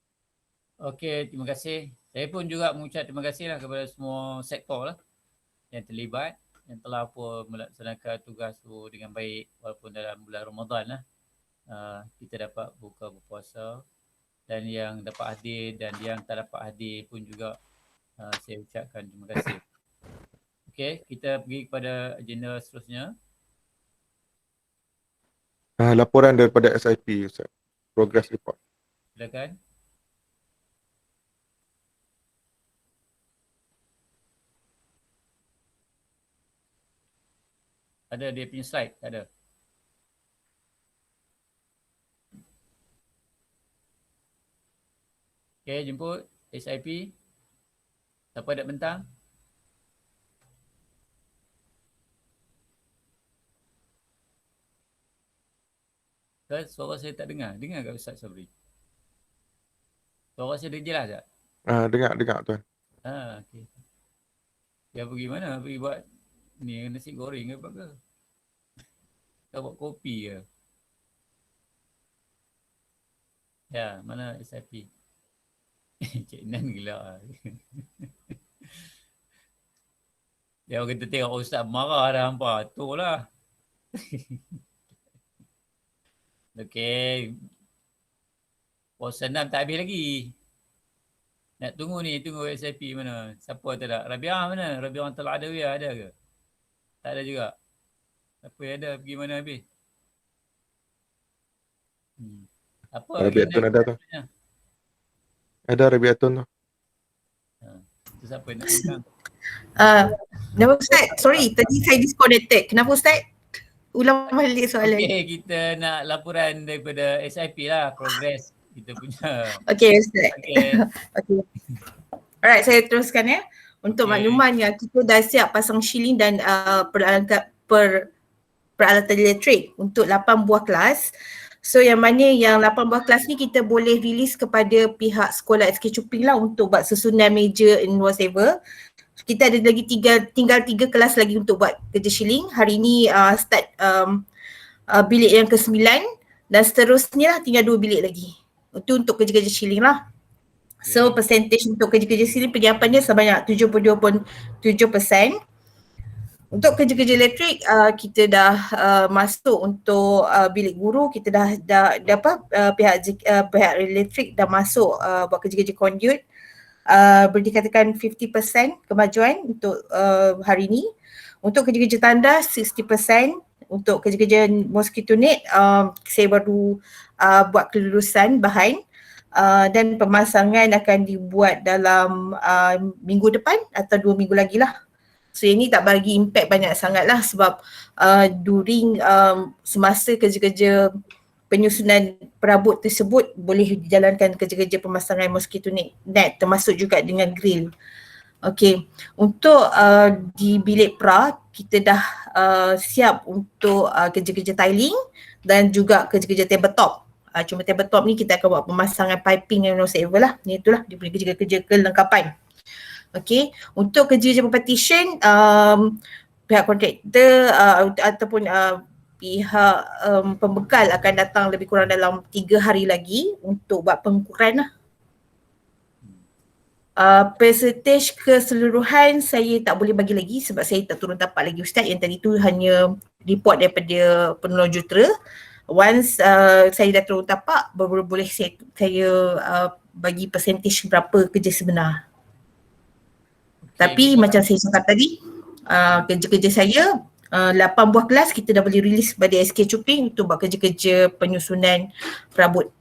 Okey, terima kasih. Saya pun juga mengucap terima kasih lah kepada semua sektor lah yang terlibat, yang telah pun melaksanakan tugas tu dengan baik walaupun dalam bulan Ramadan lah. Kita dapat buka berpuasa dan yang dapat hadir dan yang tak dapat hadir pun juga saya ucapkan terima kasih. Okey, kita pergi kepada agenda seterusnya. Laporan daripada SIP, Ustaz. Progress report. Silakan. Ada dia punya slide? Tak ada. Okey, jemput SIP. Siapa ada bentang? Suara saya tak dengar. Dengar tak Ustaz Sabri? Suara saya dengar jelas tak? Dengar tuan. Okey. Dia pergi mana? Pergi buat ni nasi goreng ke apa ke? Kau buat kopi ke? Ya, mana SIP? Cik Nan gila. Dia orang kata tengok Ustaz marah dah hampa. Tu lah. Okey. Puasa 6 tak habis lagi. Nak tunggu SIP mana? Siapa tak ada? Rabiah mana? Rabiah Antal Adawiyah ada ke? Tak ada juga. Siapa yang ada? Pergi mana habis? Apa? Rabiatun ada tu. Ada Rabiatun tu. Itu siapa nak pegang? Kenapa Ustaz? Sorry, tadi saya disconnected. Kenapa Ustaz? Ulang balik soalan. Okey, kita nak laporan daripada SIP lah, progress kita punya. Okey Ustaz. Okey. Okay. Alright, saya teruskan ya. Untuk maklumannya, kita dah siap pasang shilling dan peralatan elektrik untuk 8 buah kelas. So yang mana yang 8 buah kelas ni kita boleh release kepada pihak sekolah SK Cuping lah untuk buat susunan meja and whatever. Kita ada lagi tinggal 3 kelas lagi untuk buat kerja shilling. Hari ni start bilik yang ke-9 dan seterusnya lah tinggal 2 bilik lagi. Itu untuk kerja-kerja shilling lah. So percentage untuk kerja-kerja shilling penyiapannya sebanyak 72.7%. Untuk kerja-kerja elektrik kita dah masuk untuk bilik guru, kita dah pihak elektrik dah masuk buat kerja-kerja conduit. Boleh dikatakan 50% kemajuan untuk hari ni. Untuk kerja-kerja tandas 60%. Untuk kerja-kerja mosquito net saya baru buat kelulusan bahan dan pemasangan akan dibuat dalam minggu depan atau 2 minggu lagi lah. So ini tak bagi impact banyak sangat lah sebab during semasa kerja-kerja penyusunan perabot tersebut boleh dijalankan kerja-kerja pemasangan mosquito net termasuk juga dengan grill. Okey, untuk di bilik pra kita dah siap untuk kerja-kerja tiling dan juga kerja-kerja tabletop. Cuma tabletop ni kita akan buat pemasangan piping and whatever lah. Ni itulah dia punya kerja-kerja kelengkapan. Okey, untuk kerja-kerja partition pihak kontraktor ataupun pihak pembekal akan datang lebih kurang dalam 3 hari lagi untuk buat pengukuran lah. Percentage keseluruhan saya tak boleh bagi lagi sebab saya tak turun tapak lagi Ustaz. Yang tadi tu hanya report daripada penolong jutera. Once saya dah turun tapak baru boleh saya bagi percentage berapa kerja sebenar. Tapi macam saya cakap tadi, kerja-kerja saya 8 buah kelas kita dah boleh release pada SK Cuping untuk buat kerja-kerja penyusunan perabot.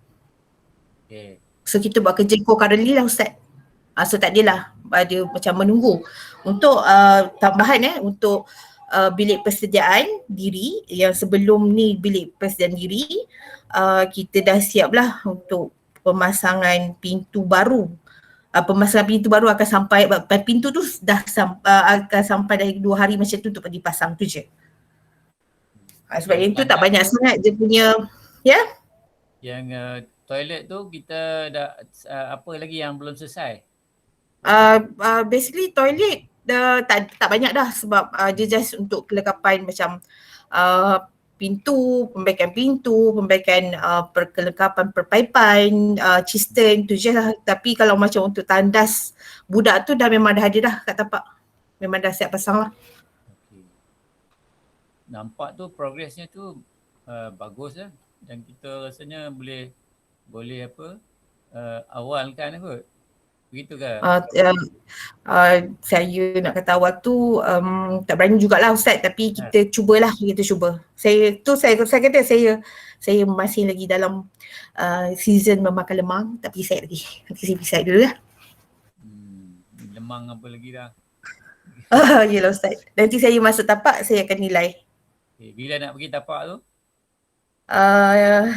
Okay. So kita buat kerja concurrently lah Ustaz. So tak adalah ada macam menunggu. Untuk tambahan untuk bilik persediaan diri yang sebelum ni bilik persediaan diri kita dah siap lah untuk pemasangan pintu baru. Pemasangan pintu baru akan sampai, pintu tu dah akan sampai dari 2 hari macam tu untuk dipasang tu je. Sebab yang tu tak banyak sangat dia punya Yang toilet tu kita dah apa lagi yang belum selesai? Basically toilet tak banyak dah sebab dia just untuk kelengkapan macam pintu, pembaikan perkelengkapan perpaipan, cistern tu je lah. Tapi kalau macam untuk tandas budak tu dah memang dah ada dah kat tapak. Memang dah siap pasang lah. Okay. Nampak tu progresnya tu bagus lah dan kita rasanya boleh awalkan kot. Begitu ke? Saya nak kata awal tu tak berani jugalah Ustaz tapi kita cubalah, kita cuba. Saya kata saya masih lagi dalam season memakan lemang tapi saya lagi. Nanti saya decide dulu lah. Lemang apa lagi dah? Yelah Ustaz. Nanti saya masuk tapak saya akan nilai. Okay, bila nak pergi tapak tu?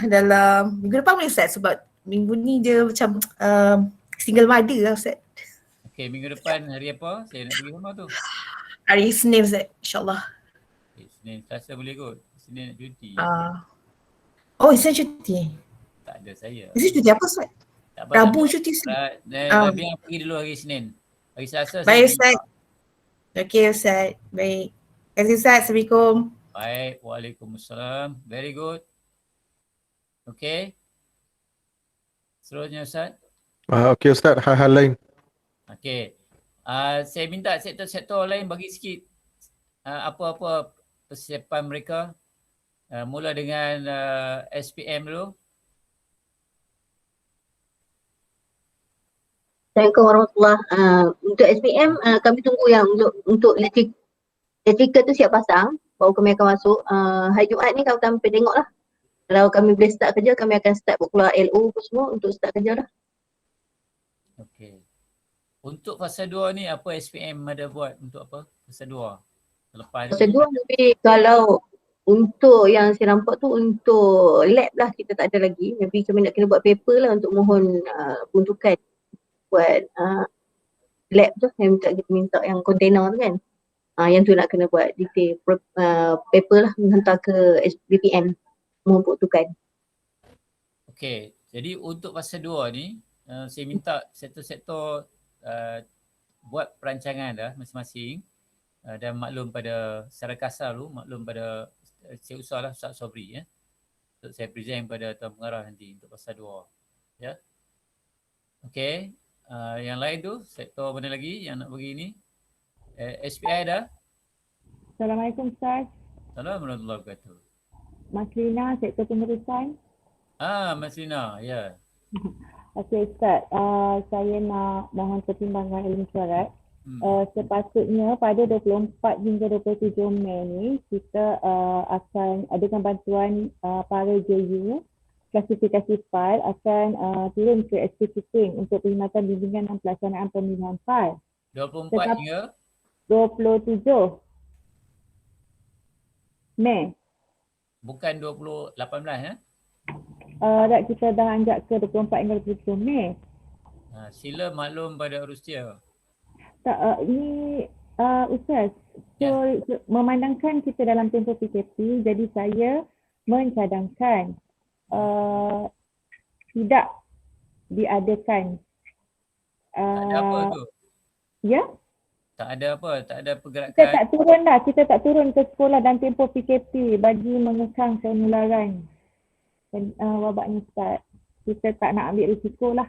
Dalam minggu depan boleh Ustaz sebab minggu ni dia macam single mother lah Ustaz. Okay, minggu depan hari apa? Saya nak pergi rumah tu. Hari Isnin Ustaz, insyaAllah. Okay, Isnin, Selasa boleh kot. Isnin nak cuti. Oh, Isnin cuti? Tak ada saya. Isnin cuti apa Ustaz? Rabu cuti Ustaz. Biar pergi dulu hari Isnin. Hari Selasa baik Ustaz. Okay Ustaz, baik. Terima kasih Ustaz, Assalamualaikum. Baik, Waalaikumsalam. Very good. Okay. Seterusnya Ustaz. Okey Ustaz, hal-hal lain. Okey. Saya minta sektor-sektor lain bagi sikit apa-apa persiapan mereka. Mula dengan SPM dulu. Assalamualaikum warahmatullahi wabarakatuh. Untuk SPM kami tunggu yang untuk electrical tu siap pasang baru kami akan masuk. Hari Jumaat ni kalau kami tengok lah. Kalau kami boleh start kerja kami akan start buat keluar LO apa semua untuk start kerja dah. Okey. Untuk fasa 2 ni apa SPM ada buat untuk apa? Fasa 2. Lepas fasa 2 lebih kalau untuk yang saya nampak tu untuk lab lah kita tak ada lagi. Maybe kami nak kena buat paper lah untuk mohon peruntukan buat lab tu. Kita minta yang container tu kan. Yang tu nak kena buat detail paper lah hantar ke BPM mohon peruntukan. Okey. Jadi untuk fasa 2 ni saya minta sektor-sektor buat perancangan dah masing-masing dan maklum pada secara kasar dulu, maklum pada saya usahlah Ustaz Sobri untuk saya present pada Tuan Pengarah nanti untuk fasa 2 ya. Okey, yang lain tu sektor mana lagi yang nak bagi ni? SPI dah. Assalamualaikum Ustaz. Assalamualaikum warahmatullahi wabarakatuh. Mas Lina, sektor pengurusan. Mas Lina, ya. Okey Ustaz, saya nak mohon pertimbangan ilmu syarat. Sepatutnya pada 24 hingga 27 Mei ni kita akan adakan bantuan para JU klasifikasi file akan turun ke SK Cuping untuk perkhidmatan bimbingan dan pelaksanaan pemilihan file. 24 hingga 27 Mei. Bukan 18 ya? Tak, kita dah anjak ke 24 hingga 27 Mei. Sila maklum pada Rustia. Tak, ini Ustaz, so memandangkan kita dalam tempoh PKP, jadi saya mencadangkan tidak diadakan. Tak ada apa tu? Ya? Tak ada apa? Tak ada pergerakan? Kita tak turun ke sekolah dan tempoh PKP bagi mengekang penularan wabak ni Ustaz. Kita tak nak ambil risiko lah.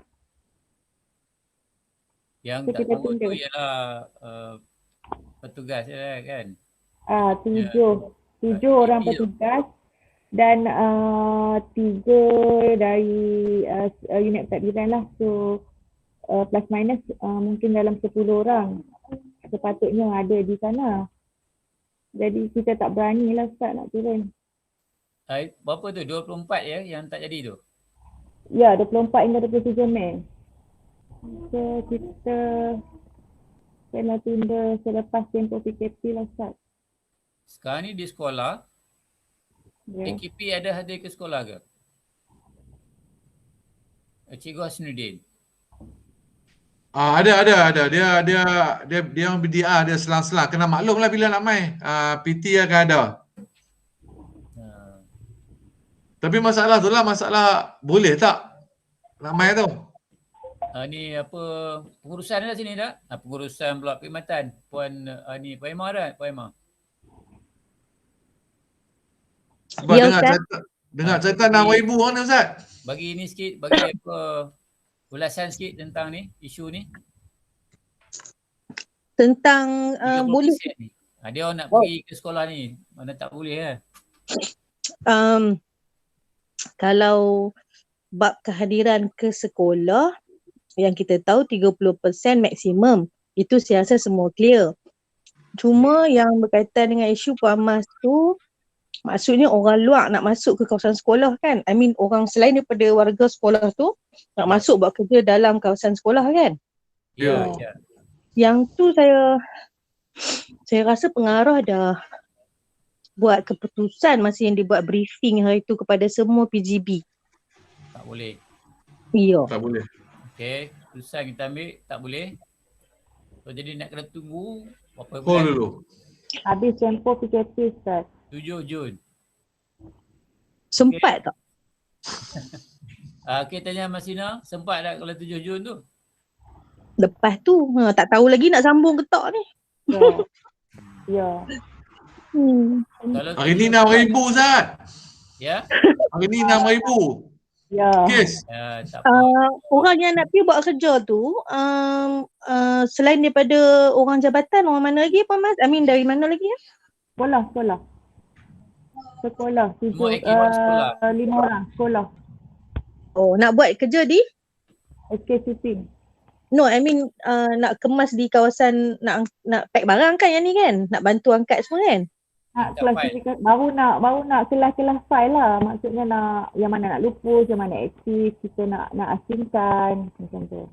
Yang tak turun tu ialah petugas je kan? Tujuh orang petugas dan 3 dari unit pentadbiran lah. So plus minus mungkin dalam 10 orang sepatutnya ada di sana. Jadi kita tak berani lah Ustaz nak turun. Berapa tu? 24 ya yang tak jadi tu? Ya, 24 hingga 27 Mei. So kita kena tunda selepas tempoh PKP lah Ustaz. Sekarang ni di sekolah, AKP ada hadir ke sekolah ke? Cikgu Hasnuddin. Ada. Dia orang BDR, dia selang-selang. Kena maklum lah bila nak main. PT akan ada. Tapi masalah tu lah, masalah boleh tak nak main tu? Ni apa, pengurusan dah sini tak? Pengurusan Blok Perkhidmatan. Puan ni, Puan Emma dah? Puan Emma. Sebab dengar cerita 6,000 mana Ustaz? Bagi ni sikit, bagi apa ulasan sikit tentang ni, isu ni. Tentang boleh ni. Dia orang nak pergi ke sekolah ni, mana tak boleh lah. Kalau bab kehadiran ke sekolah yang kita tahu 30% maksimum, itu saya rasa semua clear. Cuma yang berkaitan dengan isu Puan Mas tu, maksudnya orang luar nak masuk ke kawasan sekolah kan? I mean orang selain daripada warga sekolah tu nak masuk buat kerja dalam kawasan sekolah kan? Ya. Yang tu saya rasa pengarah dah buat keputusan masa yang dibuat briefing hari tu kepada semua PGB. Tak boleh. Ya. Tak boleh. Okey, keputusan kita ambil tak boleh. So jadi nak kena tunggu berapa bulan dulu. Habis tempoh PKP Ustaz. 7 Jun. Sempat tak? Okey, tanya Mas Sina, sempat tak kalau 7 Jun tu? Lepas tu, tak tahu lagi nak sambung ke tak ni. Ya. Hari ni 6,000 Ustaz. Ya? Hari ni 6,000. Ya. Kes. Orang yang nak pergi buat kerja tu, selain daripada orang jabatan, orang mana lagi Puan Mas? I mean dari mana lagi ya? Sekolah. 5 orang sekolah. Oh, nak buat kerja di? SK Shipping. No, I mean nak kemas di kawasan, nak pack barang kan yang ni kan? Nak bantu angkat semua kan? Nak klasifikasi, baru nak kelas-kelas file lah. Maksudnya nak yang mana nak lupus, yang mana aktif, kita nak asingkan macam tu.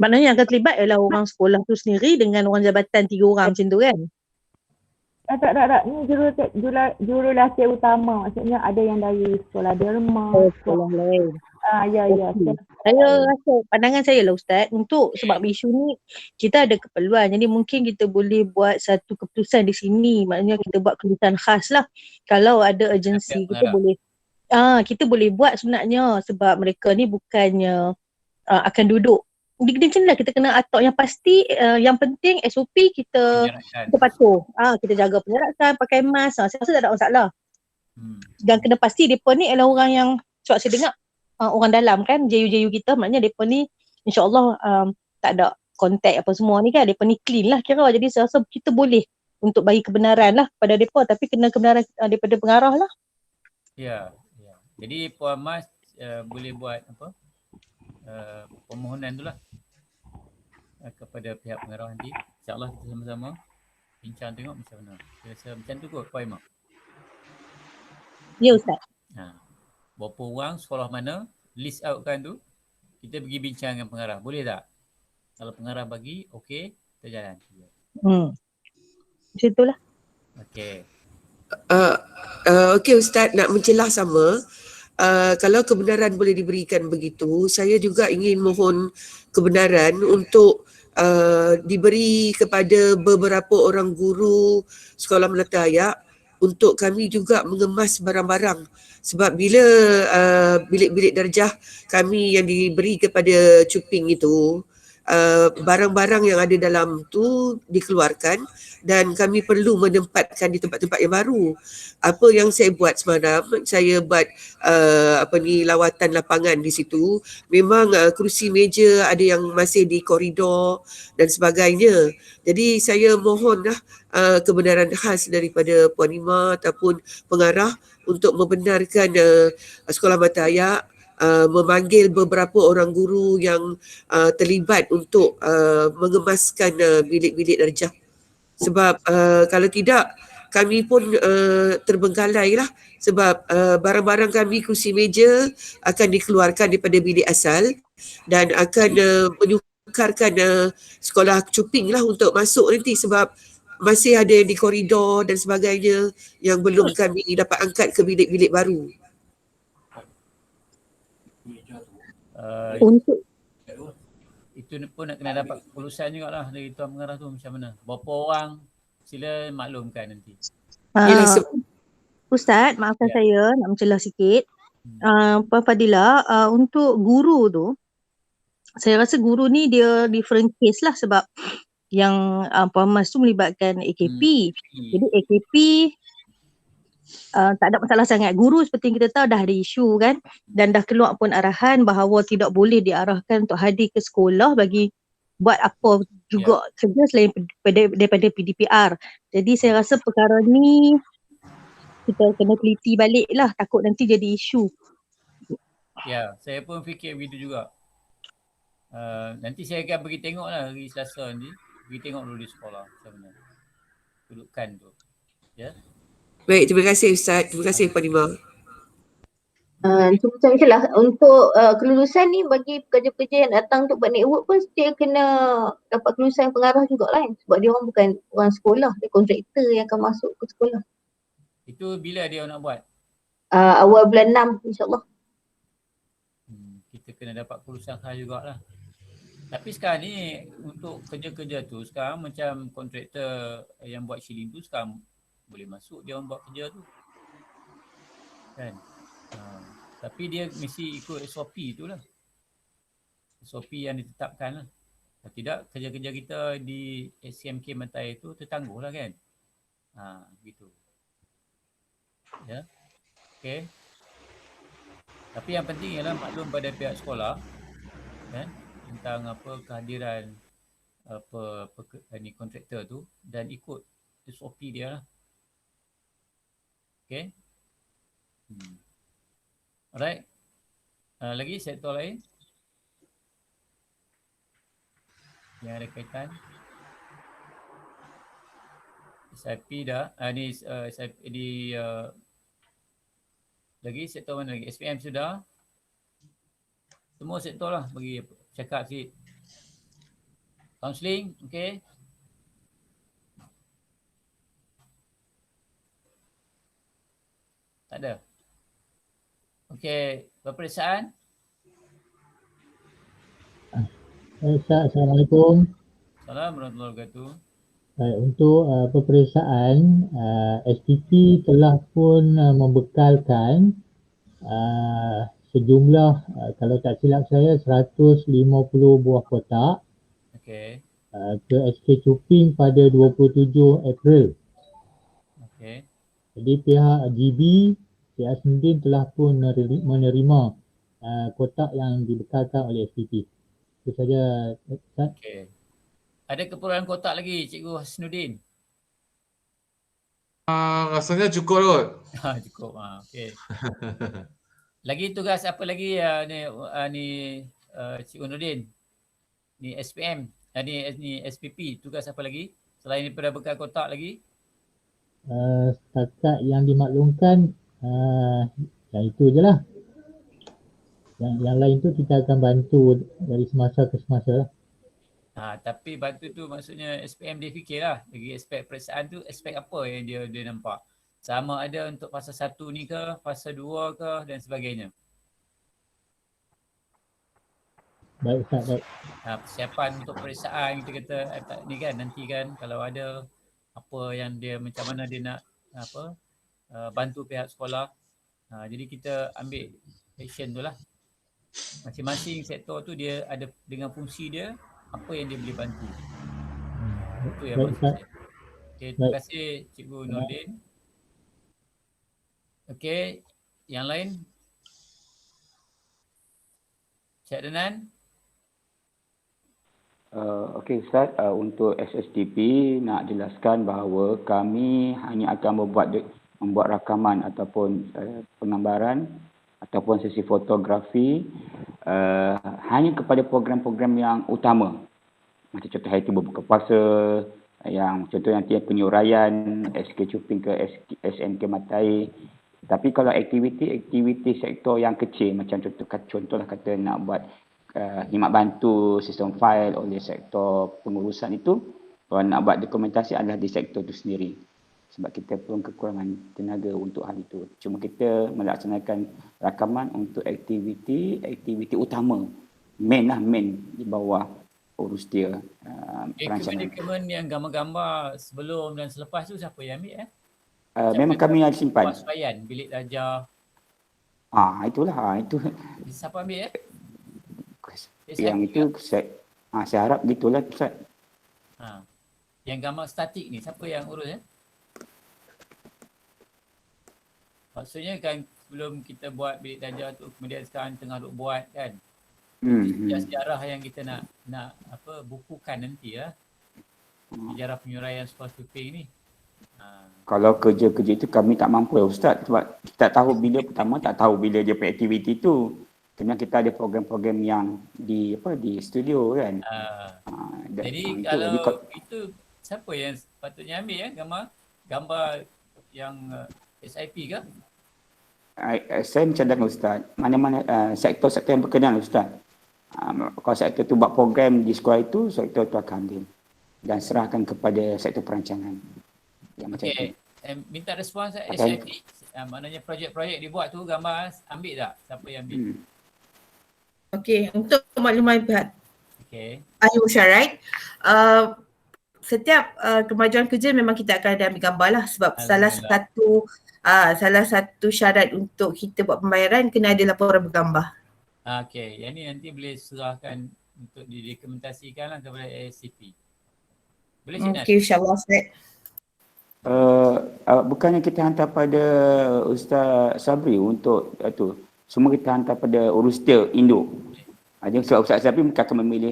Maknanya yang akan terlibat ialah orang sekolah tu sendiri dengan orang jabatan 3 orang macam tu kan? Tak. Ni jurulatih utama. Maksudnya ada yang dari sekolah derma. Sekolah lain. Ya. Saya rasa pandangan saya lah Ustaz, untuk sebab isu ni kita ada keperluan, jadi mungkin kita boleh buat satu keputusan di sini, maknanya kita buat keputusan khas lah. Kalau ada urgensi kita boleh buat sebenarnya, sebab mereka ni bukannya akan duduk. Dia macam lah, kita kena atok yang pasti, yang penting SOP kita patuh. Kita jaga penjarakan, pakai mask, saya rasa tak ada masalah. Dan kena pasti mereka ni adalah orang yang, sebab saya dengar orang dalam kan, JU kita, maknanya mereka ni insyaAllah tak ada kontak apa semua ni kan, mereka ni clean lah kira. Jadi saya rasa kita boleh untuk bagi kebenaran lah pada mereka, tapi kena kebenaran daripada pengarah lah. Ya. Jadi Puan Mas boleh buat apa permohonan tu lah kepada pihak pengarah nanti. InsyaAllah kita sama-sama bincang tengok macam mana. Saya rasa macam tu kot Puan Emma. Ya Ustaz. Berapa orang, sekolah mana, list out kan tu, kita pergi bincang dengan pengarah. Boleh tak? Kalau pengarah bagi, okey, kita jalan. Macam itulah. Okey. Okey Ustaz, nak mencelah sama. kalau kebenaran boleh diberikan begitu, saya juga ingin mohon kebenaran untuk diberi kepada beberapa orang guru sekolah menata ayak untuk kami juga mengemas barang-barang, sebab bila bilik-bilik darjah kami yang diberi kepada cuping itu, barang-barang yang ada dalam tu dikeluarkan dan kami perlu menempatkan di tempat-tempat yang baru. Apa yang saya buat semalam, saya buat lawatan lapangan di situ. Memang kerusi meja ada yang masih di koridor dan sebagainya. Jadi saya mohonlah kebenaran khas daripada Puan Ima ataupun pengarah untuk membenarkan sekolah mata ayak memanggil beberapa orang guru yang terlibat untuk mengemaskan bilik-bilik darjah. Sebab kalau tidak, kami pun terbengkalai lah, sebab barang-barang kami, kursi meja akan dikeluarkan daripada bilik asal dan akan menyukarkan sekolah cuping lah untuk masuk nanti, sebab masih ada yang di koridor dan sebagainya yang belum kami dapat angkat ke bilik-bilik baru. Untuk itu pun nak kena dapat kelulusan jugalah dari Tuan Pengarah tu macam mana. Berapa orang, sila maklumkan nanti. Ustaz, maafkan saya nak mencelah sikit. Puan Fadila, untuk guru tu, saya rasa guru ni dia different case lah, sebab yang Puan Mas tu melibatkan AKP. Jadi AKP tak ada masalah sangat. Guru seperti yang kita tahu dah ada isu kan, dan dah keluar pun arahan bahawa tidak boleh diarahkan untuk hadir ke sekolah bagi buat apa juga kerja selain daripada PDPR. Jadi saya rasa perkara ni kita kena teliti balik lah, takut nanti jadi isu. Ya, saya pun fikir begitu juga. Nanti saya akan pergi tengok lah hari Selasa ni. Pergi tengok dulu di sekolah macam mana kedudukan tu. Ya. Baik, terima kasih Ustaz. Terima kasih Puan Ima. Macam itulah untuk kelulusan ni bagi pekerja-pekerja yang datang untuk buat network pun dia kena dapat kelulusan pengarah jugalah kan, sebab dia orang bukan orang sekolah, dia kontraktor yang akan masuk ke sekolah. Itu bila dia nak buat? Awal bulan 6 insyaAllah. Kita kena dapat kelulusan khas jugalah. Tapi sekarang ni untuk kerja-kerja tu sekarang macam kontraktor yang buat shilling tu sekarang boleh masuk dia orang buat kerja tu. Kan? Tapi dia mesti ikut SOP tu lah. SOP yang ditetapkan lah. Kalau tidak kerja-kerja kita di SMK Matai tu tertangguh lah kan. Gitu. Ya. Okay. Tapi yang penting ialah maklum pada pihak sekolah kan, tentang apa kehadiran kontraktor tu dan ikut SOP dia lah. Okay. Alright. Lagi sektor lain yang ada kaitan? SIP dah. Ni SIP di lagi sektor mana lagi? SPM sudah. Semua sektor lah bagi cakap sikit. Counselling, okay. Tak ada. Okey, peperiksaan. Ustaz, Assalamualaikum. Assalamualaikum warahmatullahi wabarakatuh. Untuk peperiksaan, SPP telah pun membekalkan sejumlah, kalau tak silap saya, 150 buah kotak ke SK Cuping pada 27 April. Jadi pihak GB, Cik Hasnuddin telah pun menerima kotak yang dibekalkan oleh SPP. Itu saja, Ustaz. Ada keperluan kotak lagi Cikgu Hasnuddin? Rasanya cukup kot. Cukup. Okey. Lagi tugas apa lagi ni Cikgu Nurdin? Ni SPM, ni SPP, tugas apa lagi? Selain daripada bekal kotak lagi? Setakat yang dimaklumkan yang itu je lah. Yang lain tu kita akan bantu dari semasa ke semasa lah. Tapi bantu tu maksudnya SPM dia fikirlah. Bagi aspek periksaan tu, aspek apa yang dia nampak? Sama ada untuk fasa 1 ni ke, fasa 2 ke dan sebagainya. Baik Ustaz, baik. Persiapan untuk peperiksaan kita kata ni kan, nanti kan kalau ada apa yang dia macam mana dia nak bantu pihak sekolah. Jadi kita ambil action tu lah. Masing-masing sektor tu dia ada dengan fungsi dia, apa yang dia boleh bantu. Itu yang maksud saya. Okay, terima kasih Cikgu Nordin. Okey, yang lain? Cik Adnan? Okey Ustaz, untuk SSTP nak jelaskan bahawa kami hanya akan membuat rakaman ataupun penggambaran ataupun sesi fotografi hanya kepada program-program yang utama. Macam contoh hari itu berbuka puasa, yang contoh nanti penyuraian, SK Cuping ke SMK Matai. Tapi kalau aktiviti sektor yang kecil, macam contohlah kata nak buat khidmat bantu sistem fail oleh sektor pengurusan itu, kalau nak buat dokumentasi adalah di sektor itu sendiri. Sebab kita pun kekurangan tenaga untuk hal itu. Cuma kita melaksanakan rakaman untuk aktiviti utama. Main di bawah urus dia perancangan. Dokumen yang gambar-gambar sebelum dan selepas tu siapa yang ambil memang kami ada simpan. Waspayan, bilik darjah. Itulah. Itu. Siapa ambil Yang itu saya harap gitulah Ustaz. Yang gambar statik ni siapa yang urus Maksudnya kan sebelum kita buat bilik darjah tu, kemudian sekarang tengah duk buat kan. Sejarah yang kita nak bukukan nanti sejarah penyuraian sekolah Cuping ni. Kalau kerja-kerja itu kami tak mampu Ustaz, sebab kita tahu bila tak tahu bila dia aktiviti tu. Kena kita ada program-program yang di studio kan. Jadi kalau itu siapa yang patutnya ambil gambar yang SIP ke? Saya mencadangkan Ustaz, mana-mana sektor-sektor yang berkenaan Ustaz. Kalau sektor tu buat program di sekolah itu, sektor tu akan ambil dan serahkan kepada sektor perancangan. Okey, minta respons SIP. Maknanya projek-projek dibuat tu gambar ambil tak? Siapa yang ambil? Okey, untuk makluman pihak ahli musyarat, setiap kemajuan kerja memang kita akan ada ambil gambar lah, sebab salah satu syarat untuk kita buat pembayaran kena ada laporan bergambar. Okey, yang ni nanti boleh serahkan untuk didokumentasikan lah kepada ASCP. Boleh Cik Nan? Okey, insyaAllah Ustaz. Bukannya kita hantar pada Ustaz Sabri untuk semua kita hantar pada urus dia induk. Jadi Ustaz Sabri akan memilih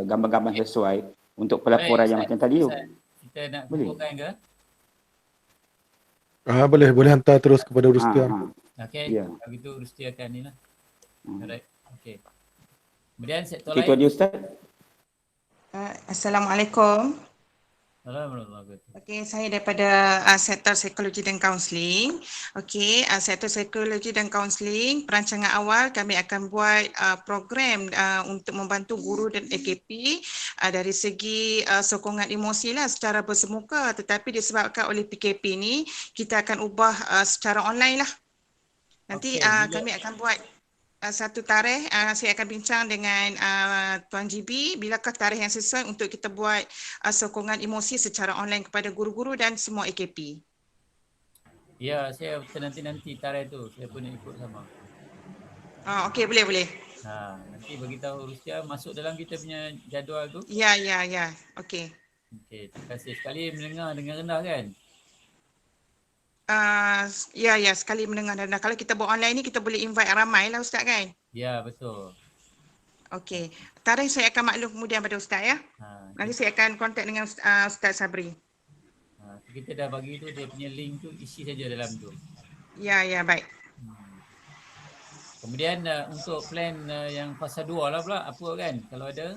gambar-gambar sesuai untuk pelaporan yang macam tadi tu. Kita nak kumpulkan ke? Boleh hantar terus kepada urus dia. Okey, kalau gitu urus dia akan ni lah. Alright, okey. Kemudian sektor lain. Itu dia Ustaz. Assalamualaikum. Okey, saya daripada sektor psikologi dan kaunseling. Okey, sektor psikologi dan kaunseling, perancangan awal kami akan buat program untuk membantu guru dan AKP dari segi sokongan emosi lah secara bersemuka, tetapi disebabkan oleh PKP ni kita akan ubah secara online lah. Nanti kami akan buat satu tarikh, saya akan bincang dengan Tuan GB bilakah tarikh yang sesuai untuk kita buat sokongan emosi secara online kepada guru-guru dan semua AKP. Ya, saya nanti tarikh tu saya pun nak ikut sama. Okey, boleh. Nanti beritahu urus dia masuk dalam kita punya jadual tu. Ya. Okey. Okey, terima kasih sekali mendengar dengan rendah kan? Ya, sekali mendengar dan kalau kita buat online ni kita boleh invite ramai lah Ustaz kan? Ya, betul. Okey, tarikh saya akan maklum kemudian pada Ustaz ya. Nanti saya akan kontak dengan Ustaz Sabri. Kita dah bagi tu dia punya link tu, isi saja dalam tu. Ya, baik. Kemudian untuk plan yang fasa 2 lah pula apa kan kalau ada?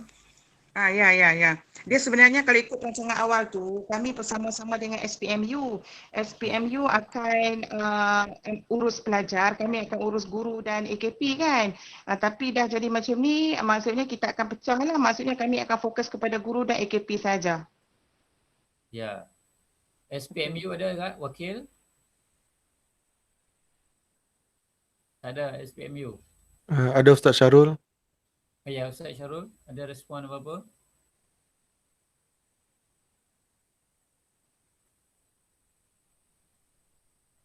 Ya. Dia sebenarnya kalau ikut rancangan awal tu, kami bersama-sama dengan SPMU. SPMU akan urus pelajar, kami akan urus guru dan AKP kan. Tapi dah jadi macam ni, maksudnya kita akan pecah lah. Maksudnya kami akan fokus kepada guru dan AKP saja. Ya. SPMU ada tak wakil? Tak ada SPMU. Ada Ustaz Syarul. Ya, Ustaz Syarul, ada respon apa-apa?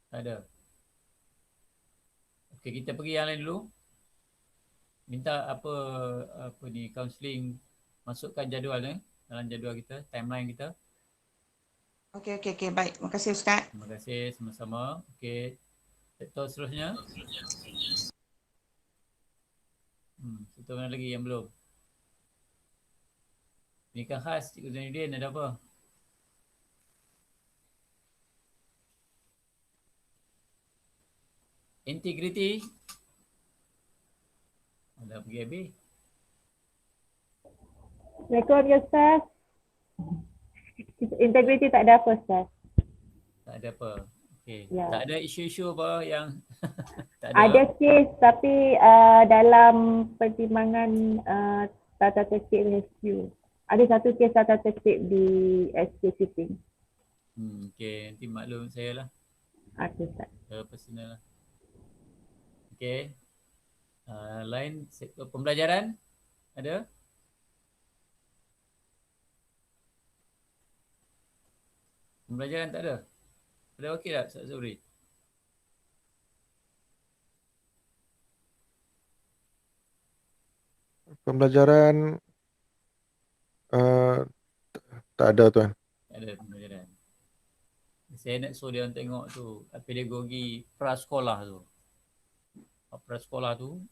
Tak ada. Okey, kita pergi yang lain dulu. Minta apa ni, counselling, masukkan jadual dalam jadual kita, timeline kita. Okey, baik. Terima kasih Ustaz. Terima kasih, sama-sama. Okey, sektor seterusnya. Sektor mana lagi yang belum? Pendidikan khas, Cikgu Zainuddin ada apa? Integriti. Dah pergi habis. Assalamualaikum ya Ustaz. Integriti tak ada apa Ustaz. Tak ada apa. Okey. Ya. Tak ada isu-isu apa yang tak ada. Ada kes tapi dalam pertimbangan tata tertib rescue. Ada satu kes tata tertib di SK Shipping. Okey, nanti maklum saya lah. Okey Ustaz. Personal lah. Okey. Lain sektor pembelajaran ada? Pembelajaran tak ada? Ada okey tak Ustaz Zuri? Pembelajaran tak ada tuan. Tak ada pembelajaran. Saya nak suruh dia tengok tu pedagogi prasekolah tu. Prasekolah tu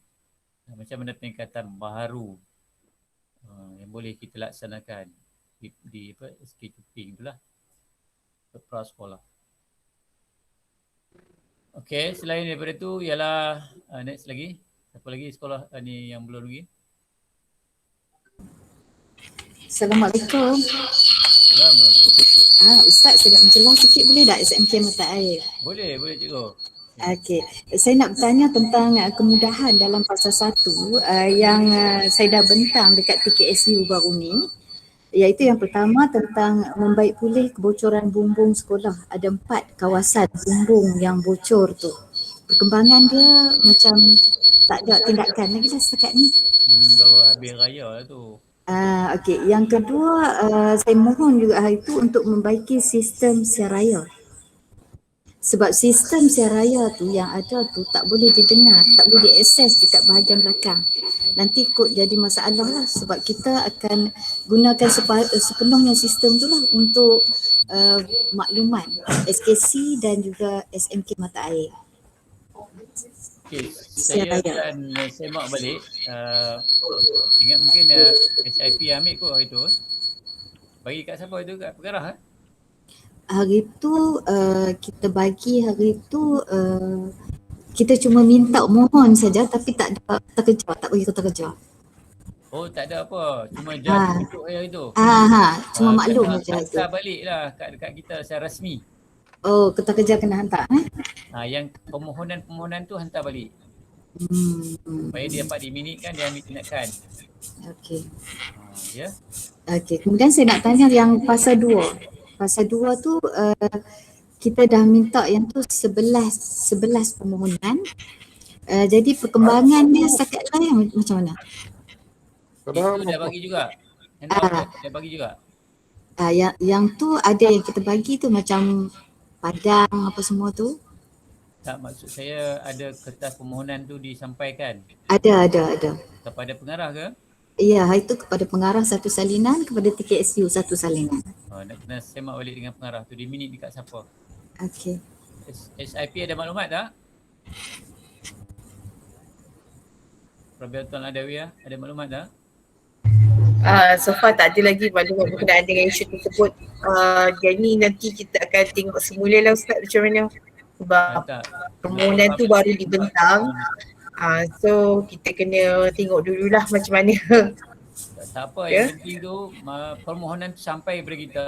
macam mana peningkatan baharu yang boleh kita laksanakan di SK Cuping tu lah. Prasekolah. Okey, selain daripada tu ialah next lagi. Siapa lagi sekolah ni yang belum lagi? Assalamualaikum. Ustaz, saya nak mencelah sikit boleh tak SMK Mata Air? Boleh cikgu. Okey, saya nak bertanya tentang kemudahan dalam fasa 1 yang saya dah bentang dekat TKSU baru ni, iaitu yang pertama tentang membaik pulih kebocoran bumbung sekolah. Ada 4 kawasan bumbung yang bocor tu. Perkembangan dia macam tak ada tindakan lagi lah setakat ni. Baru habis raya lah tu. Okey, yang kedua saya mohon juga hari tu untuk membaiki sistem siar raya. Sebab sistem siar raya tu yang ada tu tak boleh didengar, tak boleh diakses dekat bahagian belakang. Nanti kot jadi masalah lah sebab kita akan gunakan sepenuhnya sistem tu lah untuk makluman SKC dan juga SMK Mata Air. Okey, saya akan semak balik. Ingat mungkin SIP ambil kot hari tu. Bagi kat siapa itu? Kat pengarah Hari tu kita bagi hari tu kita cuma minta mohon saja tapi tak ada kata kerja, tak bagi kata kerja. Oh, tak ada apa. Cuma just duduk hari tu. Cuma maklum saja itu. Hantar baliklah dekat kita secara rasmi. Oh, kata kerja kena hantar Yang permohonan tu hantar balik. Supaya dia dapat diminitkan, dia ambil tindakan. Okey. Ya. Okey, kemudian saya nak tanya yang fasa 2. Fasa 2 tu kita dah minta yang tu 11 permohonan. Jadi perkembangan dia setakat ni macam mana? Itu dah bagi juga. Dah bagi juga. Yang tu ada yang kita bagi tu macam padang apa semua tu. Tak, maksud saya ada kertas permohonan tu disampaikan. Ada. Kepada pengarah ke? Ya, itu kepada pengarah satu salinan, kepada TKSU satu salinan. Nak kena semak balik dengan pengarah tu, diminit dekat siapa? Okey. SIP ada maklumat tak? Rabiatul Adawiyah ada maklumat tak? So far tak ada lagi maklumat berkenaan dengan isu tersebut. Jadi nanti kita akan tengok semula lah Ustaz macam mana. Sebab permohonan tu baru dibentang. So kita kena tengok dululah macam mana. Tak apa, yang penting tu permohonan tu sampai kepada kita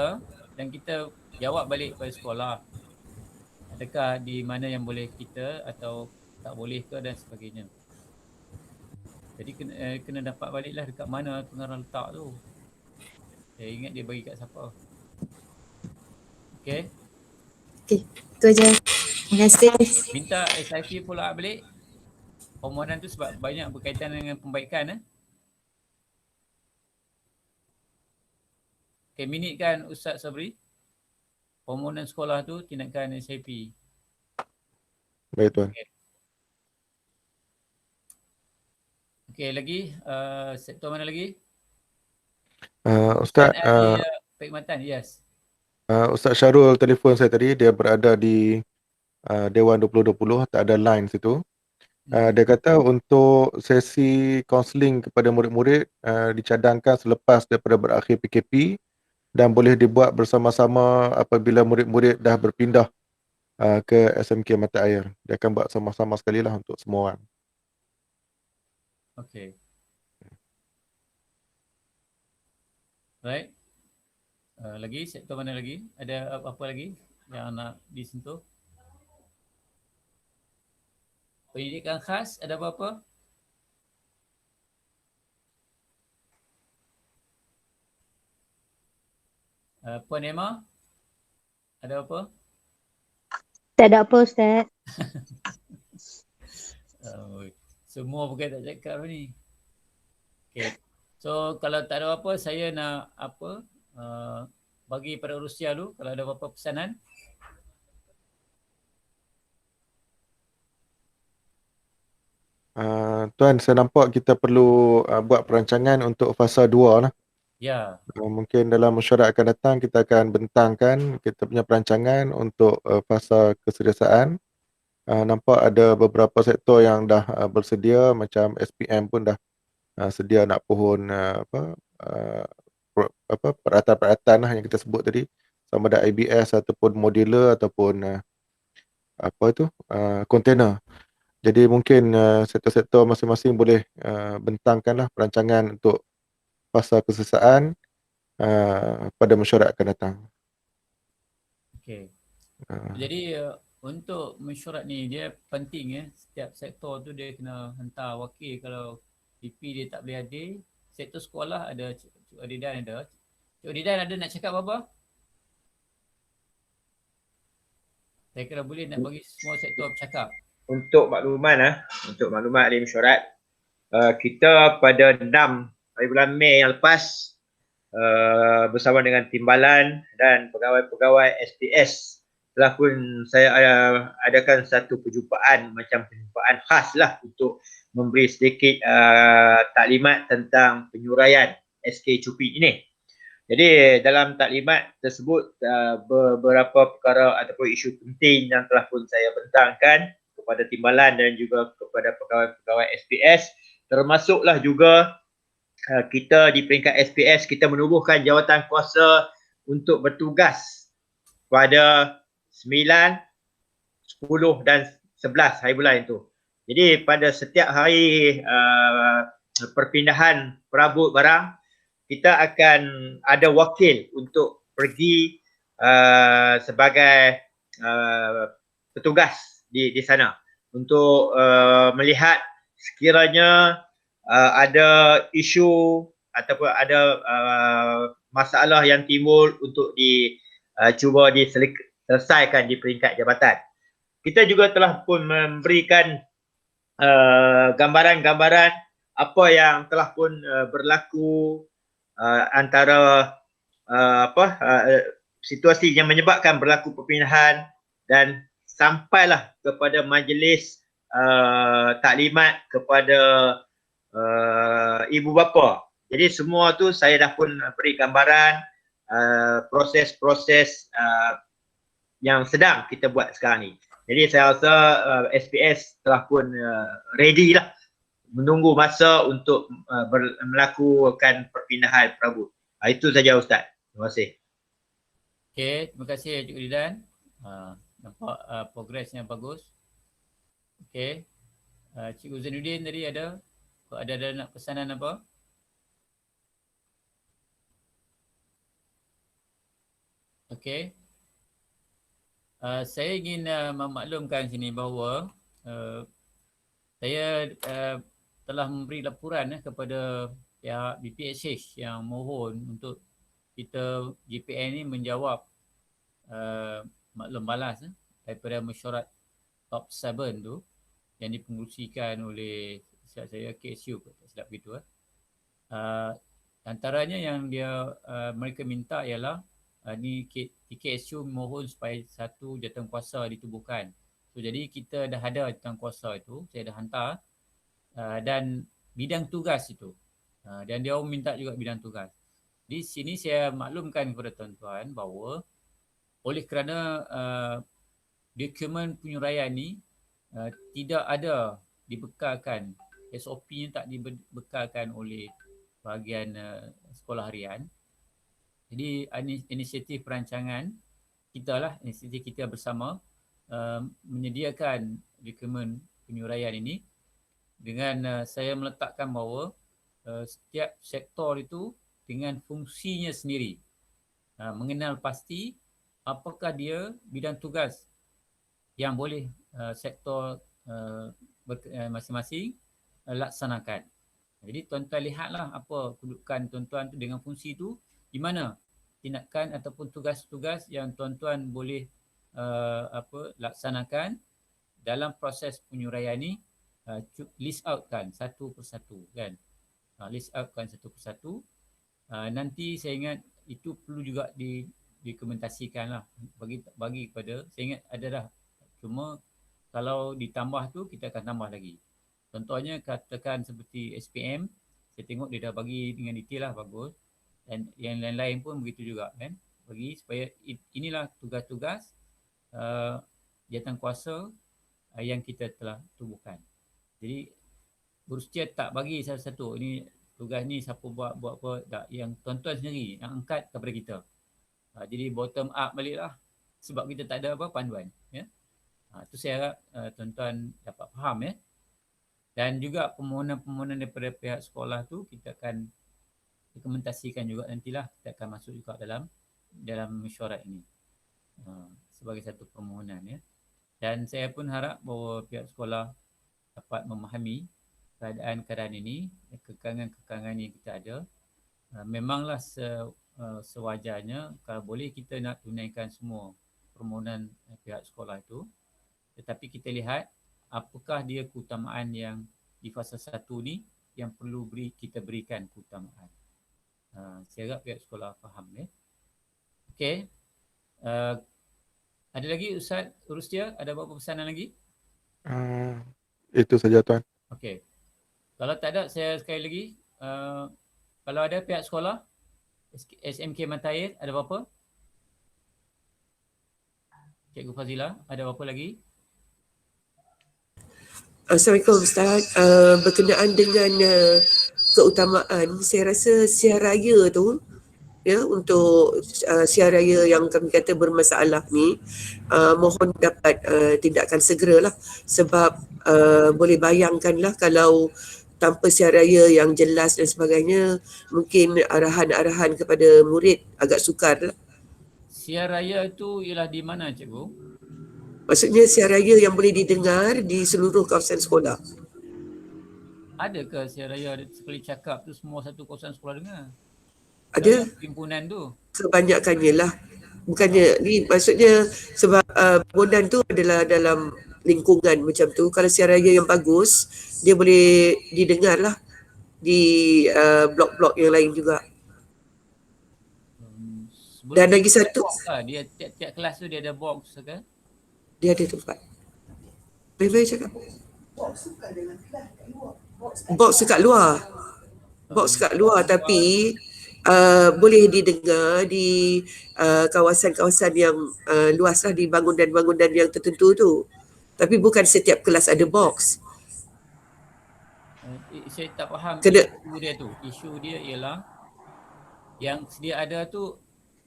dan kita jawab balik kepada sekolah. Adakah di mana yang boleh kita atau tak boleh ke dan sebagainya. Jadi kena dapat baliklah dekat mana pengarah letak tu. Saya ingat dia bagi kat siapa. Okey. Okey, itu aja. Terima kasih. Minta SIP follow up balik. permohonan tu sebab banyak berkaitan dengan pembaikan. Okay, minit kan Ustaz Sabri? Permohonan sekolah tu tindakan SIP. Baik tuan. Okay, lagi sektor mana lagi? Ustaz, Perkhidmatan, yes. Ustaz Syarul telefon saya tadi, dia berada di Dewan 2020, tak ada line situ. Dia kata untuk sesi kaunseling kepada murid-murid dicadangkan selepas daripada berakhir PKP dan boleh dibuat bersama-sama apabila murid-murid dah berpindah ke SMK Mata Air. Dia akan buat sama-sama sekali lah untuk semua orang. Okay. Right. Lagi sektor mana lagi? Ada apa lagi yang nak disentuh? Pendidikan khas ada apa-apa? Puan Emma, ada apa? Tak ada apa Ustaz. Semua bukan tak cakap ni. Okay. So kalau tak ada apa, saya nak bagi pada Rusia dulu kalau ada apa-apa pesanan. Tuan, saya nampak kita perlu buat perancangan untuk fasa 2 lah. Ya. Mungkin dalam mesyuarat akan datang kita akan bentangkan kita punya perancangan untuk fasa kesediaan. Nampak ada beberapa sektor yang dah bersedia, macam SPM pun dah sedia nak pohon peralatan lah yang kita sebut tadi, sama ada IBS ataupun modular ataupun kontainer. Jadi mungkin sektor-sektor masing-masing boleh bentangkanlah perancangan untuk fasa kesesaan pada mesyuarat akan datang. Okey. Jadi untuk mesyuarat ni dia penting setiap sektor tu dia kena hantar wakil. Kalau DP dia tak boleh hadir, sektor sekolah ada Cik Adidan ada. Cik Adidan ada nak cakap apa? Saya kira boleh nak bagi semua sektor bercakap. Untuk maklumat ahli mesyuarat, kita pada 6 hari bulan Mei yang lepas bersama dengan timbalan dan pegawai-pegawai SPS telah pun saya adakan satu perjumpaan, macam perjumpaan khas lah untuk memberi sedikit taklimat tentang penyuraian SK Cupi ini. Jadi dalam taklimat tersebut beberapa perkara ataupun isu penting yang telah pun saya bentangkan kepada timbalan dan juga kepada pegawai-pegawai SPS, termasuklah juga kita di peringkat SPS kita menubuhkan jawatan kuasa untuk bertugas pada 9, 10 dan 11 hari bulan itu. Jadi pada setiap hari perpindahan perabot barang, kita akan ada wakil untuk pergi sebagai petugas di sana untuk melihat sekiranya ada isu ataupun ada masalah yang timbul untuk cuba diselesaikan di peringkat jabatan. Kita juga telah pun memberikan gambaran-gambaran apa yang telah pun berlaku antara situasi yang menyebabkan berlaku perpindahan dan sampailah kepada majlis taklimat kepada ibu bapa. Jadi semua tu saya dah pun beri gambaran proses-proses yang sedang kita buat sekarang ni. Jadi saya rasa SPS telah pun ready lah menunggu masa untuk melakukan perpindahan perabot. Itu saja Ustaz. Terima kasih. Okey, terima kasih Cik Ridan. Nampak progres yang bagus. Okey. Cikgu Zainuddin tadi ada nak pesanan apa? Okey. Saya ingin memaklumkan sini bahawa saya telah memberi laporan kepada pihak BPSH yang mohon untuk kita GPN ni menjawab maklum balas daripada mesyuarat top 7 tu yang dipengerusikan oleh saya KSU, tak silap begitu. Antaranya yang mereka minta ialah di KSU mohon supaya satu jawatankuasa ditubuhkan. So, jadi kita dah ada jawatankuasa itu, saya dah hantar, dan bidang tugas itu. Dan dia minta juga bidang tugas. Di sini saya maklumkan kepada tuan-tuan bahawa oleh kerana dokumen penyuraian ni tidak ada dibekalkan, SOP-nya tak dibekalkan oleh bahagian sekolah harian. Jadi inisiatif perancangan kita lah, inisiatif kita bersama menyediakan dokumen penyuraian ini dengan saya meletakkan bahawa setiap sektor itu dengan fungsinya sendiri. Mengenal pasti apakah dia bidang tugas yang boleh sektor masing-masing laksanakan. Jadi tuan-tuan lihatlah apa kedudukan tuan-tuan tu dengan fungsi tu, di mana tindakan ataupun tugas-tugas yang tuan-tuan boleh laksanakan dalam proses penyuraian ni, list outkan satu persatu kan. List outkan satu persatu. Nanti saya ingat itu perlu juga dikomentasikan lah bagi kepada, saya ingat ada dah, cuma kalau ditambah tu kita akan tambah lagi. Contohnya katakan seperti SPM, saya tengok dia dah bagi dengan detail lah, bagus. Dan yang lain-lain pun begitu juga kan. Bagi supaya inilah tugas-tugas jawatankuasa yang kita telah tubuhkan. Jadi Urustia tak bagi satu-satu, ini tugas ni siapa buat apa, tak. Yang tuan-tuan sendiri yang angkat kepada kita. Jadi bottom up balik lah. Sebab kita tak ada apa panduan. Ya? Itu saya harap tuan-tuan dapat faham ya. Dan juga permohonan-permohonan daripada pihak sekolah tu kita akan dokumentasikan juga nantilah, kita akan masuk juga dalam mesyuarat ini sebagai satu permohonan ya. Dan saya pun harap bahawa pihak sekolah dapat memahami keadaan ini, kekangan-kekangan yang kita ada. Memanglah sewajarnya kalau boleh kita nak tunaikan semua permohonan pihak sekolah itu, tetapi kita lihat apakah dia keutamaan yang di fasa 1 ni yang perlu kita berikan keutamaan. Saya harap pihak sekolah faham ya. Okey. Ada lagi Ustaz Urustia, ada apa-apa pesanan lagi? Itu saja tuan. Okey. Kalau tak ada, saya sekali lagi, kalau ada pihak sekolah SMK Mata Air, ada apa-apa? Cikgu Fazila, ada apa-apa lagi? Assalamualaikum Ustaz. Berkenaan dengan keutamaan, saya rasa siar raya tu ya, untuk siar raya yang kami kata bermasalah ni, mohon dapat tindakan segeralah, sebab boleh bayangkanlah kalau tanpa siar raya yang jelas dan sebagainya, mungkin arahan-arahan kepada murid agak sukar lah. Siar raya itu ialah di mana cikgu? Maksudnya siar raya yang boleh didengar di seluruh kawasan sekolah. Adakah siar raya sekali cakap tu semua satu kawasan sekolah dengar? Ada. Himpunan tu. Kebanyakannya lah. Bukannya ni, maksudnya sebab bangunan tu adalah dalam lingkungan macam tu. Kalau siar raya yang bagus, dia boleh didengar lah di blok-blok yang lain juga. Dan lagi satu, dia tiap-tiap kelas tu dia ada box ke? Dia ada tempat. Baik-baik cakap. Box dekat luar. Box dekat luar, tapi boleh didengar di kawasan-kawasan yang luas lah, di bangunan-bangunan yang tertentu tu. Tapi bukan setiap kelas ada box. Saya tak faham isu dia tu. Isu dia ialah yang sedia ada tu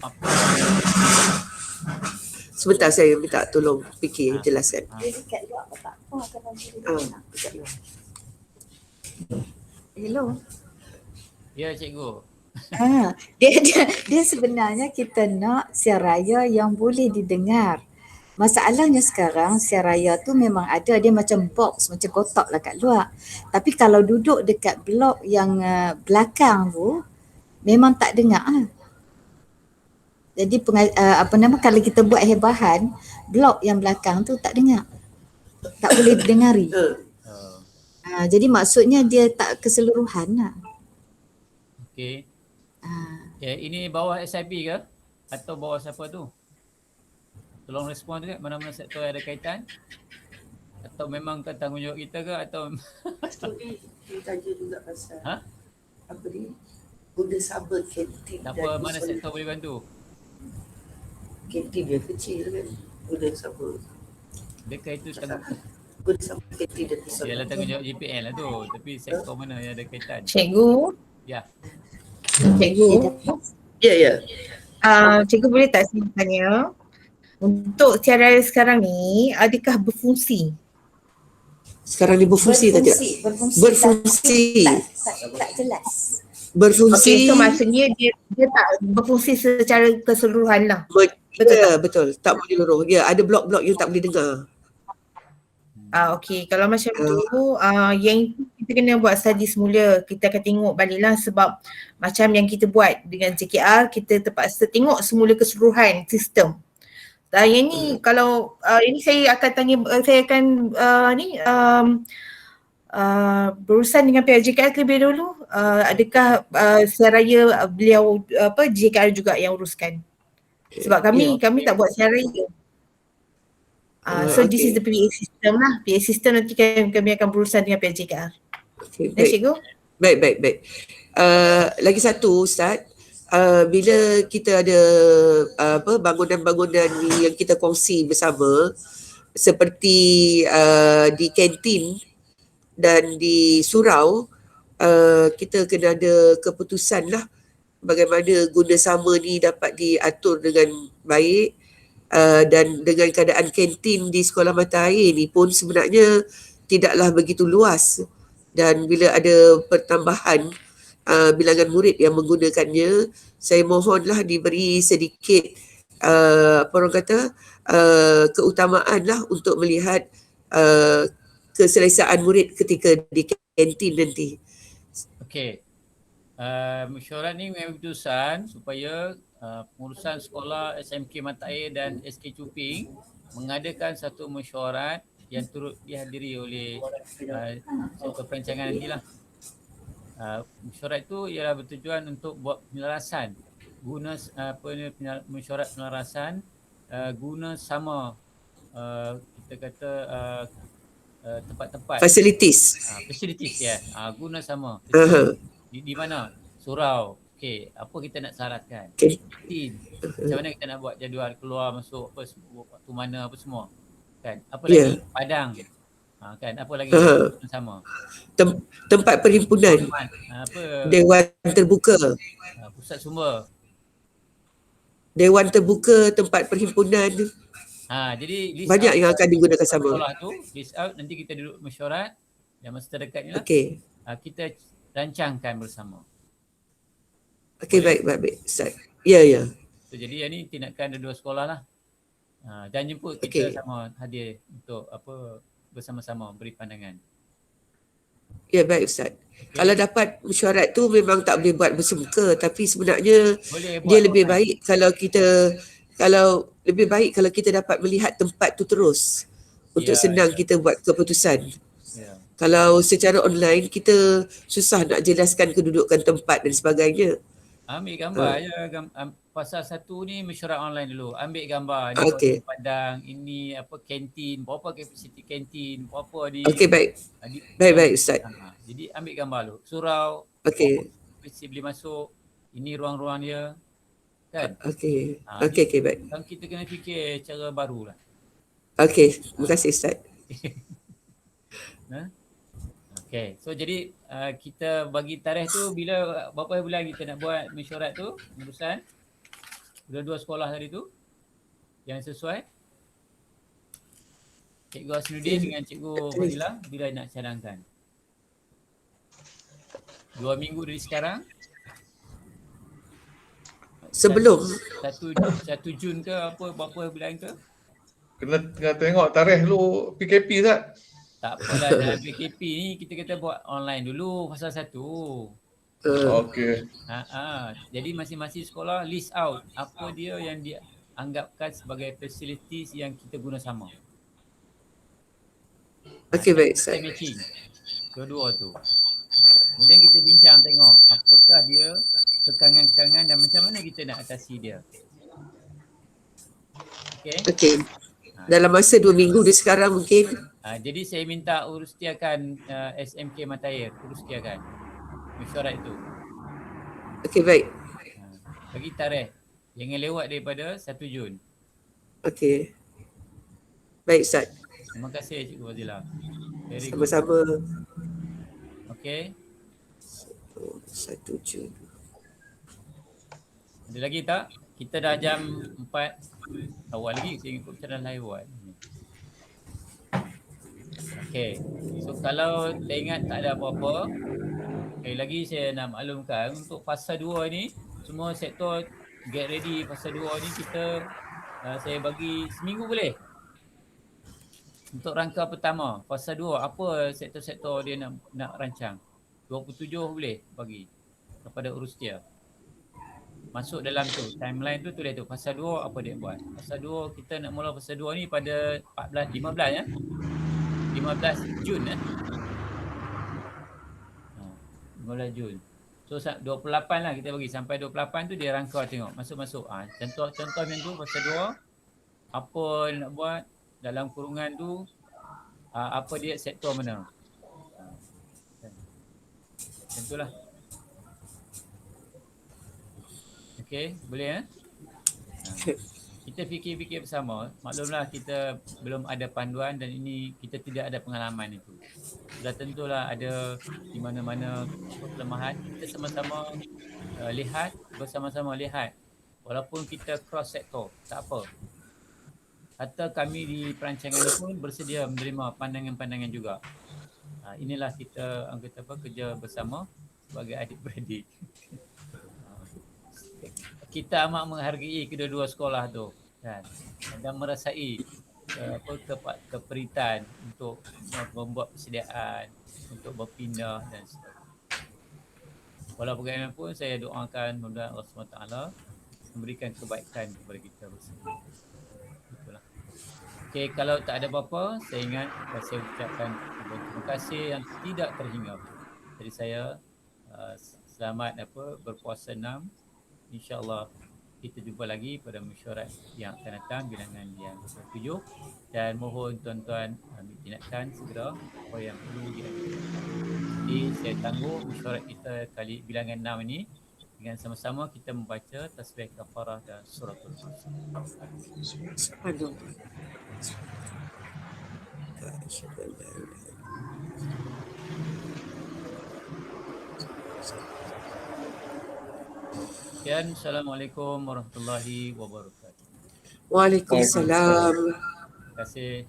apa? Sebentar saya minta tolong fikir jelaskan. Dia dekat luar apa tak? Dekat luar. Hello. Ya cikgu. Dia sebenarnya kita nak siar raya yang boleh didengar. Masalahnya sekarang siar raya tu memang ada, dia macam box, macam kotak lah kat luar. Tapi kalau duduk dekat blok yang belakang tu memang tak dengar lah. Jadi kalau kita buat hebahan, blok yang belakang tu tak dengar. tak boleh didengari. Jadi maksudnya dia tak keseluruhan lah. Okey. Ini bawah SIP ke? Atau bawah siapa tu? Tolong respon juga mana-mana sektor yang ada kaitan. Atau memang ke tanggungjawab kita ke atau Dia tanya juga pasal apa ni? Guna sama kantin. Tak apa, mana sektor boleh bantu? Kantin dia kecil kan. Guna sama. Adakah itu tanggung Guna sama kantin dan Ialah tanggungjawab JPN lah tu. Tapi sektor mana yang ada kaitan? Cikgu. Ya. Cikgu. Ya. Cikgu boleh tak saya tanya? Untuk tiada sekarang ni, adakah berfungsi? Sekarang ni berfungsi tak? Berfungsi. Tak jelas. Berfungsi. Okay, so maksudnya dia tak berfungsi secara keseluruhan lah. Betul. Tak boleh luruh. Ya, ada blok-blok yang tak boleh dengar. Okey, kalau macam tu yang kita kena buat study semula. Kita akan tengok baliklah sebab macam yang kita buat dengan JKR, kita terpaksa tengok semula keseluruhan sistem. Yang ni kalau ini saya akan tanya, saya akan berurusan dengan pihak JKR terlebih dahulu. Adakah seraya beliau JKR juga yang uruskan? Sebab kami tak buat seraya. So this is the PA system lah. PA system nanti kami akan berurusan dengan pihak JKR. Baik. Cikgu? Baik. Lagi satu Ustaz, bila kita ada bangunan-bangunan yang kita kongsi bersama seperti di kantin dan di surau, kita kena ada keputusan lah bagaimana guna sama ni dapat diatur dengan baik. Dan dengan keadaan kantin di Sekolah Mata Air ni pun sebenarnya tidaklah begitu luas, dan bila ada pertambahan bilangan murid yang menggunakannya, saya mohonlah diberi sedikit keutamaan lah untuk melihat keselesaan murid ketika di kantin nanti. Okey. Mesyuarat ni mengambil keputusan supaya pengurusan sekolah SMK Mata Air dan SK Cuping mengadakan satu mesyuarat yang turut dihadiri oleh sektor perancangan nantilah. Mesyuarat itu ialah bertujuan untuk buat penyelarasan guna mesyuarat penyelarasan guna sama kita kata tempat-tempat facilities guna sama di mana surau. Okey, apa kita nak syaratkan? Kantin. Macam mana kita nak buat jadual keluar masuk apa waktu mana apa semua. Kan? Apa lagi? Padang. Kan? Apa lagi sama? Tempat perhimpunan. Dewan terbuka. Pusat sumber. Dewan terbuka, tempat perhimpunan. Jadi list banyak yang akan digunakan sama. Sekolah tu list out, nanti kita duduk mesyuarat yang masa terdekat ni lah. Okey. Kita rancangkan bersama. Okey, baik. Ustaz. Ya. So, jadi yang ni tindakan ada 2 sekolah lah. Dan jemput kita sama hadir untuk bersama-sama beri pandangan. Ya, baik Ustaz. Kalau dapat mesyuarat tu memang tak boleh buat bersemuka, tapi sebenarnya dia lebih baik kalau kita dapat melihat tempat tu terus untuk senang kita buat keputusan. Kalau secara online kita susah nak jelaskan kedudukan tempat dan sebagainya. Ambil gambar je. Pasal satu ni mesyuarat online dulu. Ambil gambar. Ni padang, ini kantin, berapa kapasiti kantin, berapa di... Okey, baik. Baik Ustaz. Jadi ambil gambar dulu. Surau, kapasiti boleh masuk, ini ruang-ruang dia. Kan? Okey, baik. Dan kita kena fikir cara baru lah. Okey, terima kasih Ustaz. Okay, so jadi kita bagi tarikh tu berapa bulan kita nak buat mesyuarat tu, urusan dua sekolah tadi tu yang sesuai. Cikgu Hasnuddin dengan Cikgu Fadilah bila nak cadangkan? 2 minggu dari sekarang? Sebelum 1 Jun ke berapa bulan ke? Kena tengok tarikh dulu PKP tak? Tak apalah, dalam PKP ni kita kata buat online dulu fasa 1. Okey. Jadi masing-masing sekolah list out apa dia yang dianggapkan sebagai facilities yang kita guna sama. Okey, baik, Kita Ustaz. matching dua-dua tu. Kemudian kita bincang tengok apakah dia kekangan-kekangan dan macam mana kita nak atasi dia. Okey. Okey. Dalam masa 2 minggu di sekarang mungkin. Jadi saya minta urustiakan SMK Matair, urustiakan mesyuarat itu. Okey, baik. Bagi tarikh. Jangan lewat daripada 1 Jun. Okey. Baik, Ustaz. Terima kasih Cikgu Fazila. Very good. Sama-sama. Okey. 1 Jun. Ada lagi tak? Kita dah jam 4 awal lagi. Saya ikut cara live buat. Okey. So kalau saya ingat tak ada apa-apa, sekali lagi saya nak maklumkan untuk fasa 2 ni, semua sektor get ready fasa 2 ni kita saya bagi seminggu boleh? Untuk rangka pertama, fasa 2, apa sektor-sektor dia nak rancang? 27 boleh bagi kepada Urustia. Masuk dalam tu, timeline tu tulis tu, fasa 2 apa dia buat. Fasa 2, kita nak mula fasa 2 ni pada 15 ya. 15 Jun 15 Jun. So 28 lah kita bagi, sampai 28 tu dia rangka tengok, masuk-masuk. Contoh yang tu fasa 2, apa nak buat dalam kurungan tu, apa dia sektor mana. Macam tu lah. Okey, boleh kita fikir-fikir bersama. Maklumlah kita belum ada panduan dan ini kita tidak ada pengalaman itu. Sudah tentulah ada di mana-mana kelemahan. Kita sama-sama lihat, bersama-sama lihat. Walaupun kita cross sektor, tak apa. Kata kami di perancangan ini pun bersedia menerima pandangan-pandangan juga. Inilah kita anggota kerja bersama sebagai adik-beradik. Kita amat menghargai kedua-dua sekolah tu kan, dan merasai keperitan untuk membuat persediaan untuk berpindah dan sebagainya. Walau bagaimanapun saya doakan mudah-mudahan Allah SWT memberikan kebaikan kepada kita bersama. Itulah. Okey, kalau tak ada apa-apa, saya ingat saya ucapkan terima kasih yang tidak terhingga. Jadi saya selamat berpuasa 6. InsyaAllah kita jumpa lagi pada mesyuarat yang akan datang, bilangan yang ke-7, dan mohon tuan-tuan tindakan segera apa yang perlu dilakukan. Jadi saya tangguh mesyuarat kita kali bilangan 6 ini dengan sama-sama kita membaca tasbih kafarah dan suratul Sekian, Assalamualaikum warahmatullahi wabarakatuh. Waalaikumsalam. Terima kasih.